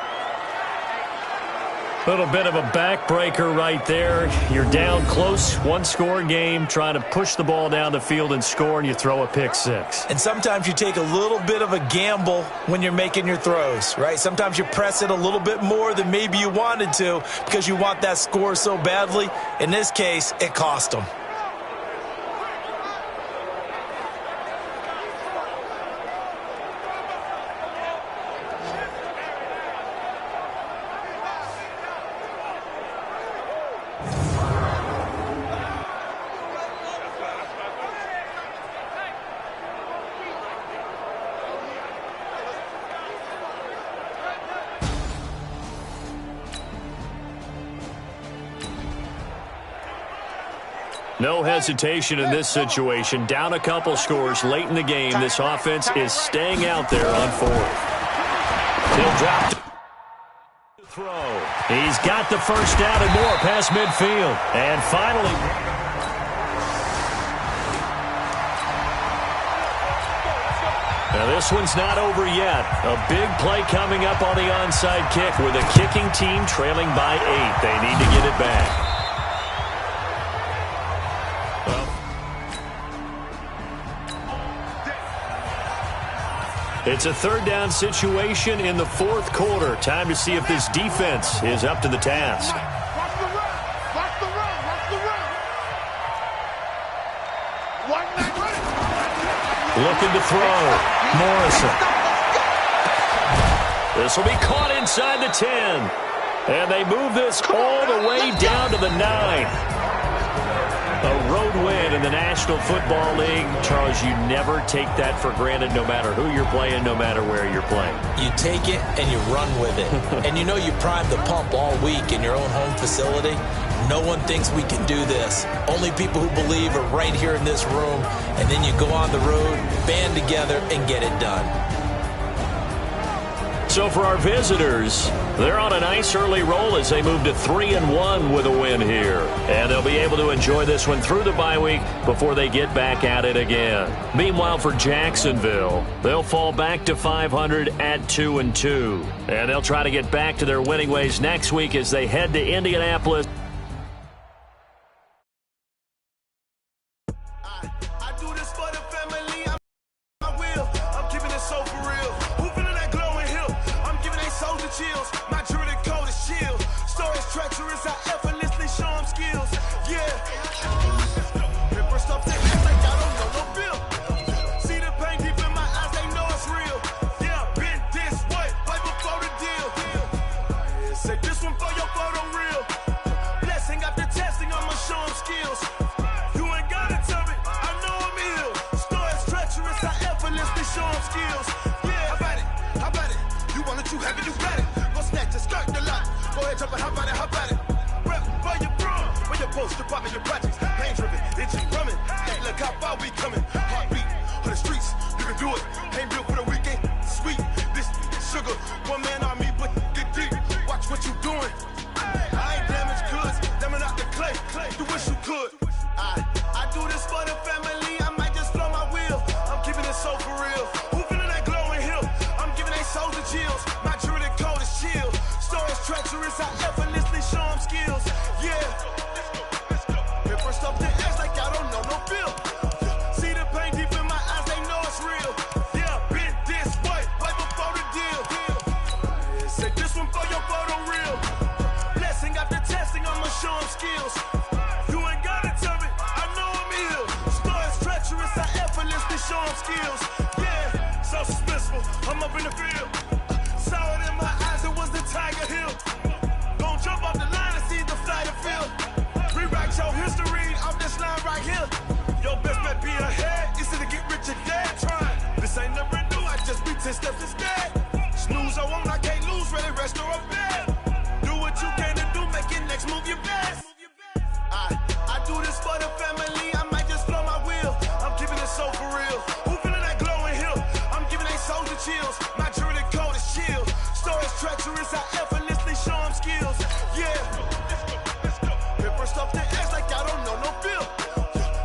Speaker 1: Little bit of a backbreaker right there. You're down close, one-score game, trying to push the ball down the field and score, and you throw a pick-6.
Speaker 2: And sometimes you take a little bit of a gamble when you're making your throws, right? Sometimes you press it a little bit more than maybe you wanted to because you want that score so badly. In this case, it cost them.
Speaker 1: No hesitation in this situation. Down a couple scores late in the game. This offense is staying out there on 4th. He'll drop the throw. He's got the first down and more past midfield. And finally, now this one's not over yet. A big play coming up on the onside kick with a kicking team trailing by 8. They need to get it back. It's a 3rd down situation in the 4th quarter. Time to see if this defense is up to the task.
Speaker 3: Watch the run. Watch the run. Watch the run. Watch that run.
Speaker 1: Looking to throw. Morrison. This will be caught inside the 10. And they move this all the way down to the 9. A road win in the National Football League. Charles, you never take that for granted no matter who you're playing, no matter where you're playing.
Speaker 2: You take it and you run with it. And you know you prime the pump all week in your own home facility. No one thinks we can do this. Only people who believe are right here in this room. And then you go on the road, band together, and get it done.
Speaker 1: So for our visitors, they're on a nice early roll as they move to 3-1 with a win here. And they'll be able to enjoy this one through the bye week before they get back at it again. Meanwhile, for Jacksonville, they'll fall back to 500 at 2-2. And they'll try to get back to their winning ways next week as they head to Indianapolis.
Speaker 7: steps instead. Snooze, I won't, I can't lose, ready, rest or a bed. Do what you can to do, make it next move your best. I do this for the family, I might just blow my wheel. I'm keeping it so for real. Who feeling that glowing hill? I'm giving they soldier chills. My jewelry code is chill. Stories treacherous, I effortlessly show them skills. Yeah, let's go. Pepper stuff the edge like I don't know no feel.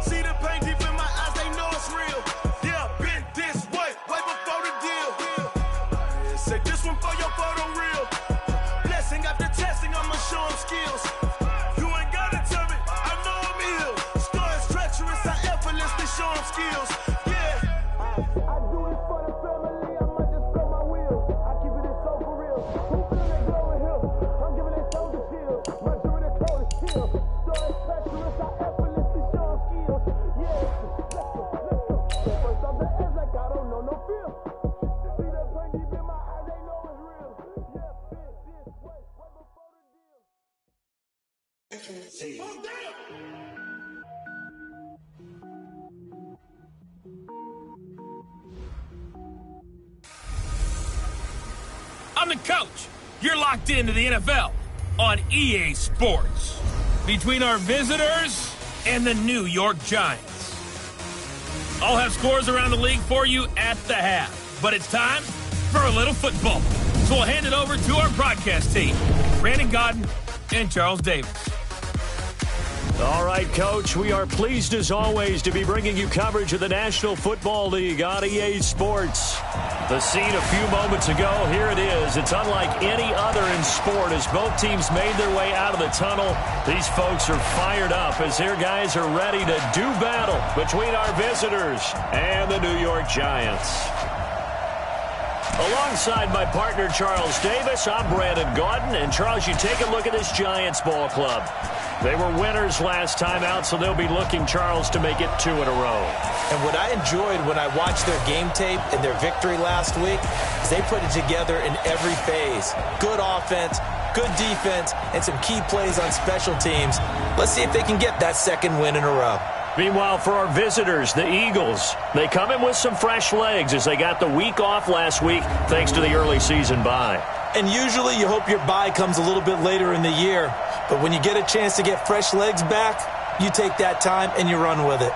Speaker 7: See the pain deep in my eyes, they know it's real. Yeah, been this way before the deal. Say this one for your photo real. Blessing after testing, I'ma show them skills. You ain't gotta tell me, I know I'm ill. Stories treacherous, I effortlessly show them skills. Yeah, I do this for the family, I might just blow my wheel. I keep it so for real. Who feeling that glowing hill? I'm giving they soldier chills. My jewelry code is chill. Stories treacherous, I effortlessly show them skills. Yeah, let's go. First off the edge like I don't know no feel. See that pain deep in my eyes, they know it's real. Yeah, been this way before the deal.
Speaker 11: I'm the coach. You're locked into the NFL on EA Sports. Between our visitors and the New York Giants. I'll have scores around the league for you at the half. But it's time for a little football. So we'll hand it over to our broadcast team, Brandon Godden and Charles Davis.
Speaker 1: All right, Coach, we are pleased as always to be bringing you coverage of the National Football League on EA Sports. The scene a few moments ago, here it is. It's unlike any other in sport as both teams made their way out of the tunnel. These folks are fired up as their guys are ready to do battle between our visitors and the New York Giants. Alongside my partner, Charles Davis, I'm Brandon Godden. And, Charles, you take a look at this Giants ball club. They were winners last time out, so they'll be looking, Charles, to make it 2 in a row.
Speaker 2: And what I enjoyed when I watched their game tape and their victory last week is they put it together in every phase. Good offense, good defense, and some key plays on special teams. Let's see if they can get that second win in a row.
Speaker 1: Meanwhile, for our visitors, the Eagles, they come in with some fresh legs as they got the week off last week thanks to the early season bye.
Speaker 2: And usually you hope your bye comes a little bit later in the year. But when you get a chance to get fresh legs back, you take that time and you run with it.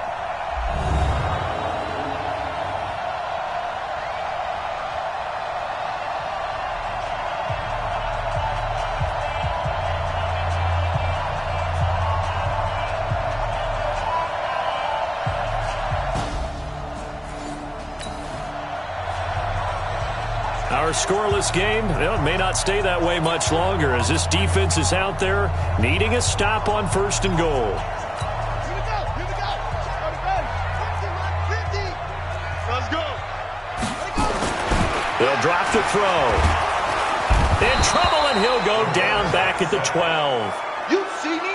Speaker 1: Our scoreless game, it may not stay that way much longer as this defense is out there needing a stop on 1st and goal.
Speaker 3: Here we go. Let's go.
Speaker 1: They'll drop to throw. In trouble, and he'll go down back at the 12.
Speaker 3: You see me?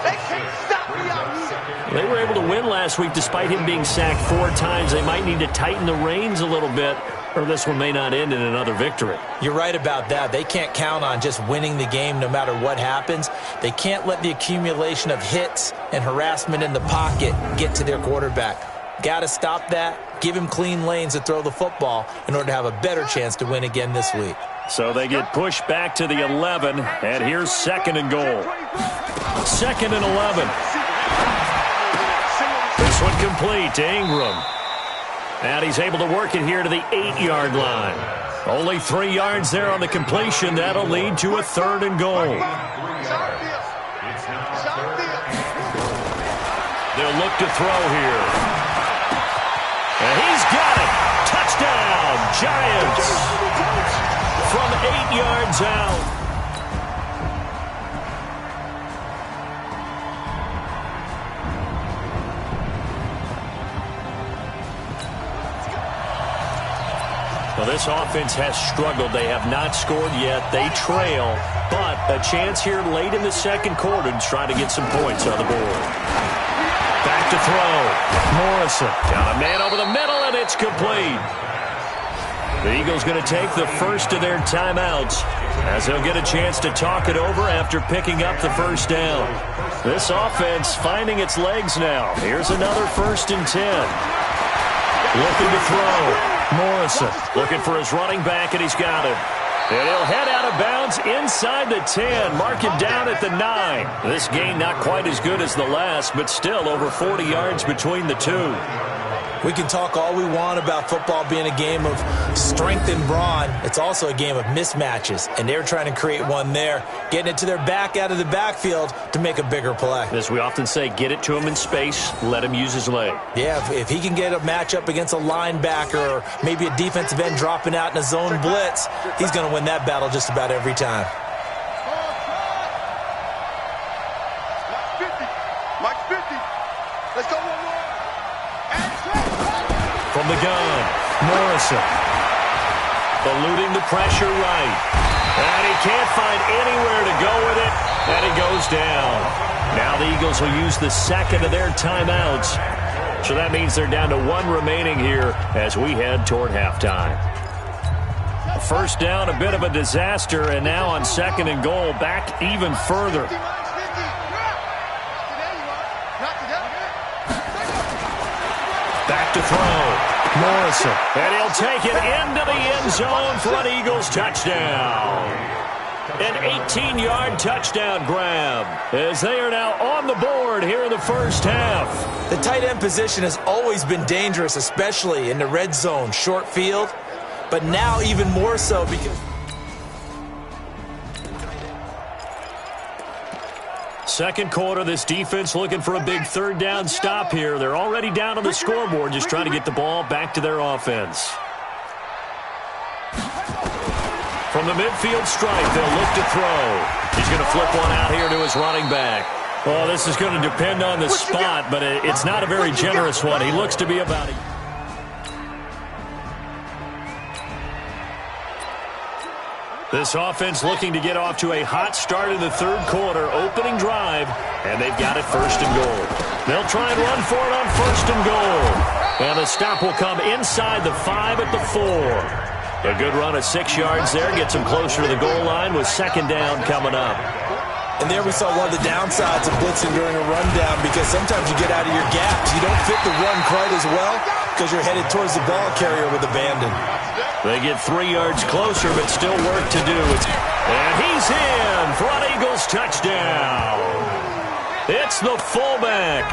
Speaker 3: They can't stop me out here.
Speaker 1: They were able to win last week despite him being sacked 4 times. They might need to tighten the reins a little bit, or this one may not end in another victory.
Speaker 2: You're right about that. They can't count on just winning the game no matter what happens. They can't let the accumulation of hits and harassment in the pocket get to their quarterback. Got to stop that, give him clean lanes to throw the football in order to have a better chance to win again this week.
Speaker 1: So they get pushed back to the 11, and here's 2nd and goal. 2nd and 11. This one complete to Ingram. And he's able to work it here to the 8-yard line. Only 3 yards there on the completion. That'll lead to a 3rd and goal. They'll look to throw here. And he's got it. Touchdown, Giants. From 8 yards out. Well, this offense has struggled. They have not scored yet. They trail, but a chance here late in the 2nd quarter to try to get some points on the board. Back to throw. Morrison got a man over the middle, and it's complete. The Eagles going to take the first of their timeouts as they'll get a chance to talk it over after picking up the 1st down. This offense finding its legs now. Here's another 1st and 10. Looking to throw. Morrison looking for his running back, and he's got him. And he'll head out of bounds inside the 10, mark him down at the 9. This game not quite as good as the last, but still over 40 yards between the two.
Speaker 2: We can talk all we want about football being a game of strength and brawn. It's also a game of mismatches, and they're trying to create one there, getting it to their back out of the backfield to make a bigger play.
Speaker 1: As we often say, get it to him in space, let him use his leg.
Speaker 2: Yeah, if he can get a matchup against a linebacker or maybe a defensive end dropping out in a zone blitz, he's going to win that battle just about every time.
Speaker 3: Mike 50. Let's go one more.
Speaker 1: From the gun, Morrison. Eluding the pressure right. And he can't find anywhere to go with it, and he goes down. Now the Eagles will use the second of their timeouts. So that means they're down to 1 remaining here as we head toward halftime. First down, a bit of a disaster, and now on 2nd and goal, back even further. Back to throw. Morrison. And he'll take it into the end zone for an Eagles touchdown. An 18-yard touchdown grab as they are now on the board here in the first half.
Speaker 2: The tight end position has always been dangerous, especially in the red zone, short field, but now even more so because...
Speaker 1: Second quarter, this defense looking for a big 3rd down stop here. They're already down on the scoreboard, just trying to get the ball back to their offense. From the midfield stripe, they'll look to throw. He's going to flip one out here to his running back. Well, this is going to depend on the spot, but it's not a very generous one. He looks to be about it. This offense looking to get off to a hot start in the 3rd quarter, opening drive, and they've got it 1st and goal. They'll try and run for it on 1st and goal. And the stop will come inside the 5 at the 4. A good run of 6 yards there, gets them closer to the goal line with 2nd down coming up.
Speaker 2: And there we saw one of the downsides of blitzing during a rundown, because sometimes you get out of your gaps. You don't fit the run quite as well because you're headed towards the ball carrier with abandon.
Speaker 1: They get 3 yards closer, but still work to do. And he's in for an Eagles touchdown. It's the fullback.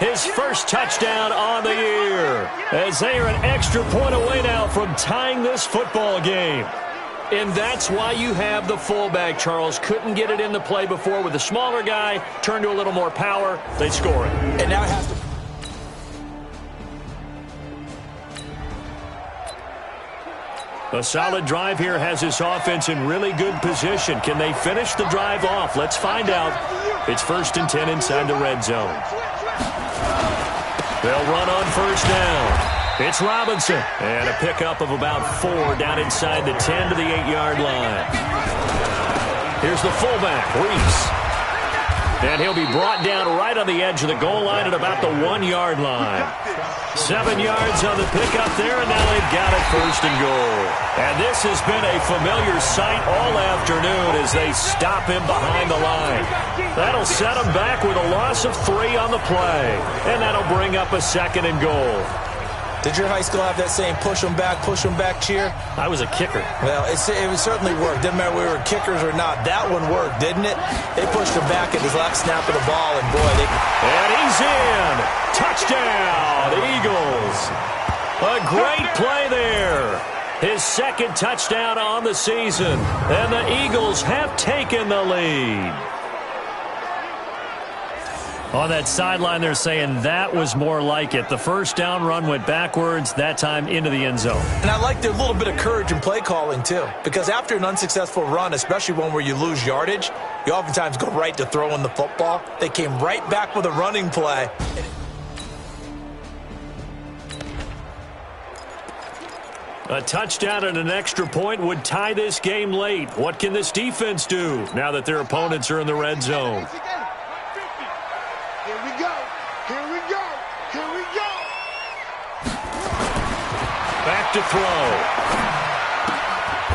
Speaker 1: His first touchdown on the year, as they are an extra point away now from tying this football game. And that's why you have the fullback, Charles. Couldn't get it in the play before with the smaller guy. Turned to a little more power. They score it.
Speaker 2: And now it has to...
Speaker 1: A solid drive here has this offense in really good position. Can they finish the drive off? Let's find out. It's 1st and 10 inside the red zone. They'll run on 1st down. It's Robinson. And a pickup of about 4 down inside the 10 to the 8-yard line. Here's the fullback, Reese. And he'll be brought down right on the edge of the goal line at about the 1-yard line. 7 yards on the pickup there, and now they've got it 1st and goal. And this has been a familiar sight all afternoon as they stop him behind the line. That'll set him back with a loss of 3 on the play. And that'll bring up a 2nd and goal.
Speaker 2: Did your high school have that same push them back cheer?
Speaker 1: I was a kicker.
Speaker 2: Well, it certainly worked. Didn't matter whether we were kickers or not. That one worked, didn't it? They pushed him back at his last snap of the ball, and boy, they...
Speaker 1: And he's in! Touchdown, Eagles! A great play there. His 2nd touchdown on the season. And the Eagles have taken the lead. On that sideline, they're saying that was more like it. The 1st down run went backwards, that time into the end zone.
Speaker 2: And I like their little bit of courage in play calling, too. Because after an unsuccessful run, especially one where you lose yardage, you oftentimes go right to throwing the football. They came right back with a running play.
Speaker 1: A touchdown and an extra point would tie this game late. What can this defense do now that their opponents are in the red zone?
Speaker 3: Here we go. Here we go. Here we go.
Speaker 1: Back to throw.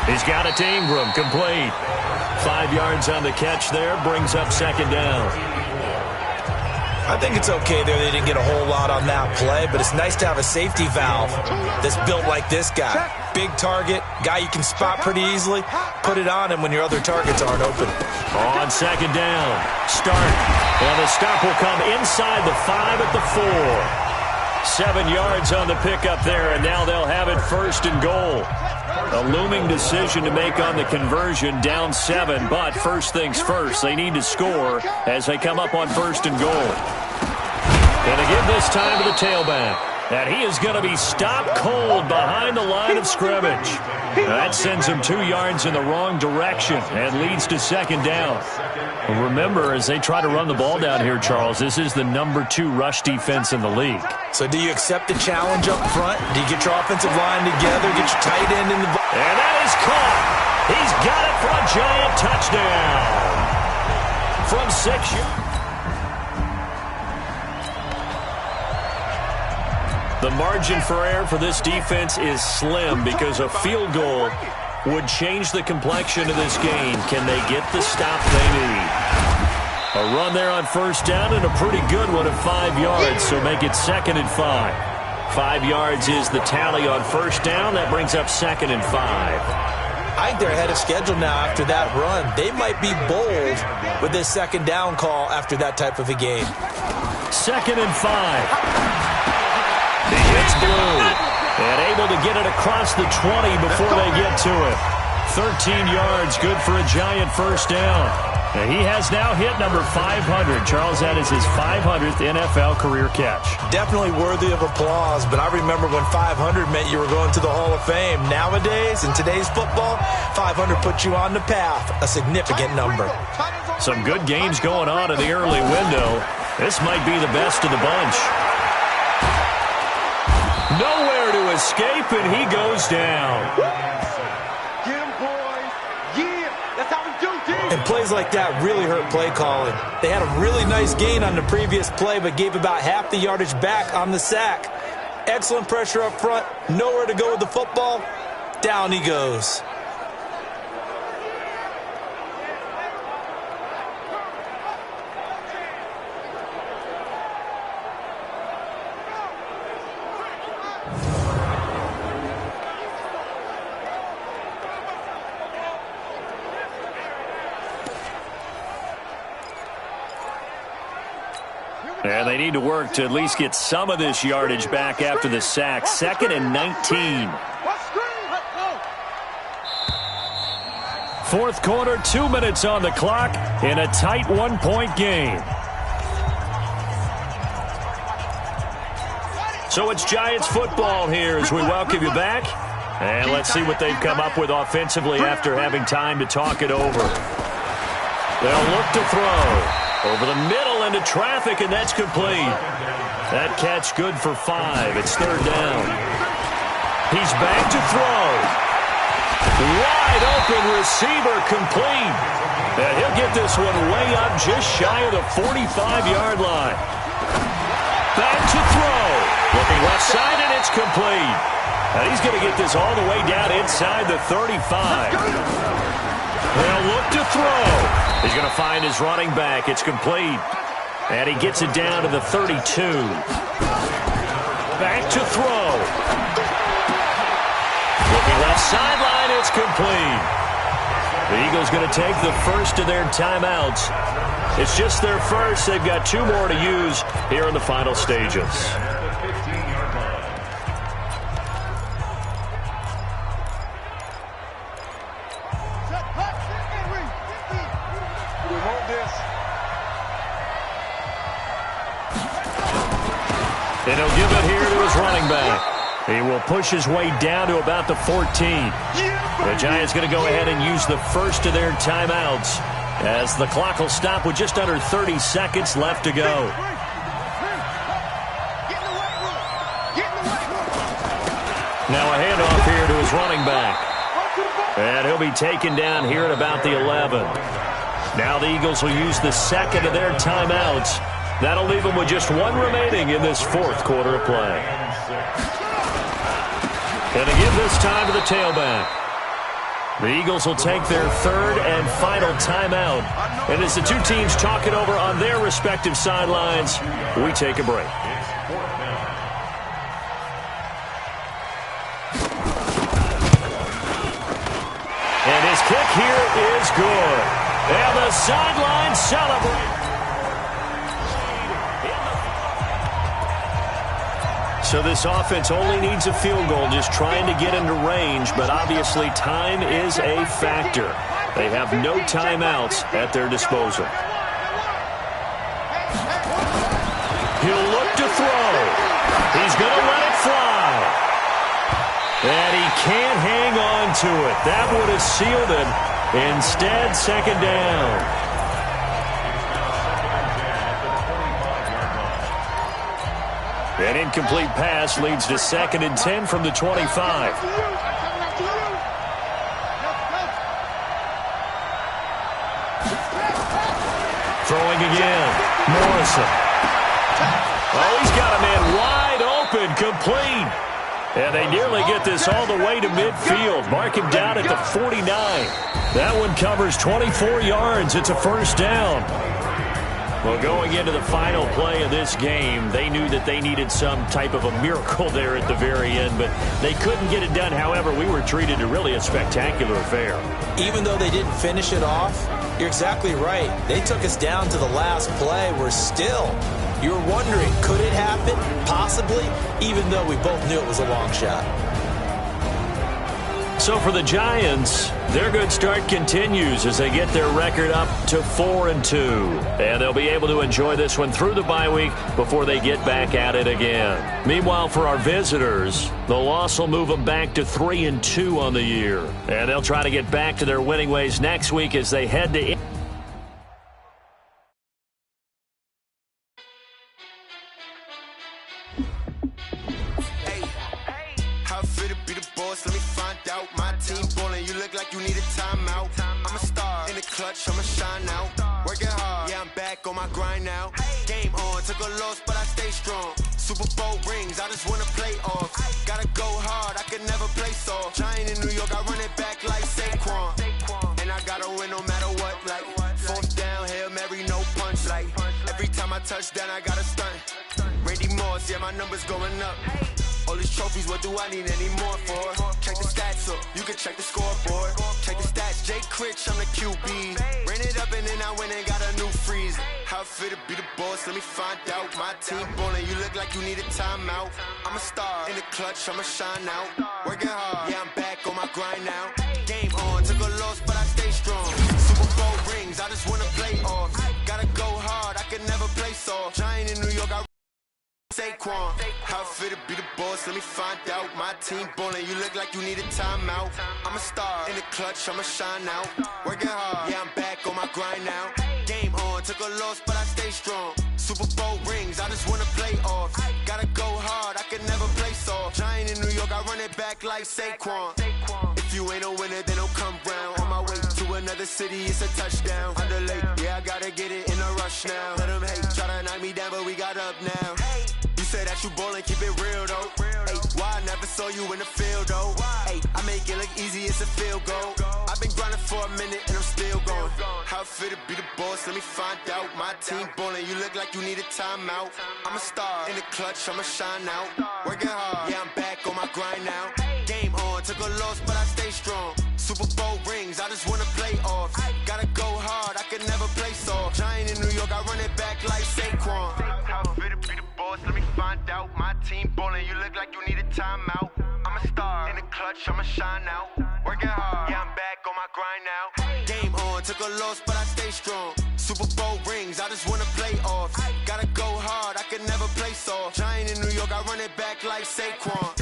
Speaker 1: He's got it to Ingram. Complete. 5 yards on the catch there. Brings up 2nd down.
Speaker 2: I think it's okay there. They didn't get a whole lot on that play, but it's nice to have a safety valve that's built like this guy. Big target, guy you can spot pretty easily. Put it on him when your other targets aren't open.
Speaker 1: On second down, start. And the stop will come inside the 5 at the 4. 7 yards on the pickup there, and now they'll have it first and goal. A looming decision to make on the conversion, down 7, but first things first, they need to score as they come up on first and goal. And to give this time to the tailback. And he is going to be stopped cold behind the line of scrimmage. That sends him 2 yards in the wrong direction and leads to second down. Remember, as they try to run the ball down here, Charles, this is the number 2 rush defense in the league.
Speaker 2: So do you accept the challenge up front? Do you get your offensive line together, get your tight end in the...
Speaker 1: And that is caught. He's got it for a giant touchdown. From 6 yards. The margin for error for this defense is slim because a field goal would change the complexion of this game. Can they get the stop they need? A run there on first down and a pretty good one at 5 yards, so make it second and 5. 5 yards is the tally on first down. That brings up second and 5.
Speaker 2: I think they're ahead of schedule now after that run. They might be bold with this second down call after that type of a game.
Speaker 1: Second and 5. It's Blue, and able to get it across the 20 before they get to it. 13 yards, good for a giant first down. And he has now hit number 500. Charles, that is his 500th NFL career catch.
Speaker 2: Definitely worthy of applause, but I remember when 500 meant you were going to the Hall of Fame. Nowadays, in today's football, 500 puts you on the path, a significant number.
Speaker 1: Some good games going on in the early window. This might be the best of the bunch. Nowhere to escape, and he goes down.
Speaker 3: Get him, boys. Yeah, that's how we do, D.
Speaker 2: And plays like that really hurt play calling. They had a really nice gain on the previous play, but gave about half the yardage back on the sack. Excellent pressure up front. Nowhere to go with the football. Down he goes.
Speaker 1: And they need to work to at least get some of this yardage back after the sack. Second and 19. Fourth quarter, 2 minutes on the clock in a tight 1-point game. So it's Giants football here as we welcome you back. And let's see what they've come up with offensively after having time to talk it over. They'll look to throw. Over the middle into traffic, and that's complete. That catch good for 5. It's third down. He's back to throw. Wide open receiver complete. And he'll get this one way up just shy of the 45-yard line. Back to throw. Looking left side, and it's complete. And he's going to get this all the way down inside the 35. They'll look to throw. He's going to find his running back. It's complete. And he gets it down to the 32. Back to throw. Looking left sideline. It's complete. The Eagles going to take the first of their timeouts. It's just their first. They've got 2 more to use here in the final stages. And he'll give it here to his running back. He will push his way down to about the 14. The Giants going to go ahead and use the first of their timeouts as the clock will stop with just under 30 seconds left to go. Now a handoff here to his running back. And he'll be taken down here at about the 11. Now the Eagles will use the second of their timeouts. That'll leave them with just 1 remaining in this fourth quarter of play. Going to give this time to the tailback. The Eagles will take their third and final timeout. And as the two teams talk it over on their respective sidelines, we take a break. And his kick here is good. And the sideline celebrate. So this offense only needs a field goal, just trying to get into range, but obviously time is a factor. They have no timeouts at their disposal. He'll look to throw. He's going to let it fly. And he can't hang on to it. That would have sealed it. Instead, second down. An incomplete pass leads to 2nd and 10 from the 25. Throwing again. Morrison. Oh, he's got a man wide open, complete. And they nearly get this all the way to midfield. Mark him down at the 49. That one covers 24 yards. It's a first down. Well, going into the final play of this game, they knew that they needed some type of a miracle there at the very end, but they couldn't get it done. However, we were treated to really a spectacular affair.
Speaker 2: Even though they didn't finish it off, you're exactly right. They took us down to the last play. We're still, you were wondering, could it happen? Possibly, even though we both knew it was a long shot.
Speaker 1: So for the Giants, their good start continues as they get their record up to 4-2. And they'll be able to enjoy this one through the bye week before they get back at it again. Meanwhile, for our visitors, the loss will move them back to 3-2 on the year. And they'll try to get back to their winning ways next week as they head to...
Speaker 7: I'ma shine out, working hard, yeah, I'm back on my grind now. Game on, took a loss, but I stay strong. Super Bowl rings, I just wanna play off. Gotta go hard, I can never play soft. Giant in New York, I run it back like Saquon. And I gotta win no matter what, like 4th down, Hail Mary, no punch. Like every time I touch down, I gotta stunt. Randy Moss, yeah, my numbers going up. All these trophies, what do I need any more for? Check the stats up, you can check the scoreboard. Check the stats, Jay Critch, I'm the QB. Ran it up and then I went and got a new freeze. How it feel to be the boss, let me find out. My team ballin', you look like you need a timeout. I'm a star, in the clutch, I'ma shine out. Working hard, yeah, I'm back on my grind now. Game on, took a loss, but I stay strong. Super Bowl rings, I just wanna play off. Gotta go hard, I can never play soft. Giant in New York, I Saquon, how it feel to be the boss, let me find out. My team ballin', you look like you need a timeout. I'm a star, in the clutch, I'ma shine out. Working hard, yeah, I'm back on my grind now. Game on, took a loss, but I stay strong. Super Bowl rings, I just wanna play off. Gotta go hard, I can never play soft. Giant in New York, I run it back like Saquon. If you ain't a winner, then don't come round. On my way to another city, it's a touchdown. Underlay, yeah, I gotta get it in a rush now. Let them hate, try to knock me down, but we got up now. You say that you ballin', keep it real though. Hey, why I never saw you in the field though? Hey, I make it look easy, it's a field goal. I've been grinding for a minute and I'm still going. How it feel to be the boss, let me find out. My team ballin', you look like you need a timeout. I'm a star, in the clutch, I'ma shine out. Working hard, yeah, I'm back on my grind now. Game on, took a loss, but I stay strong. Super Bowl rings, I just wanna play off. Gotta go hard, I can never play soft. Giant in New York, I run it back like Saquon. How it feel to be the boss, let me find out. My team ballin', you look like you need a timeout. I'm a star, in the clutch, I'ma shine out. Working hard, yeah, I'm back on my grind now. Game on, took a loss, but I stay strong. Super Bowl rings, I just wanna play off. Gotta go hard, I can never play soft. Giant in New York, I run it back like Saquon.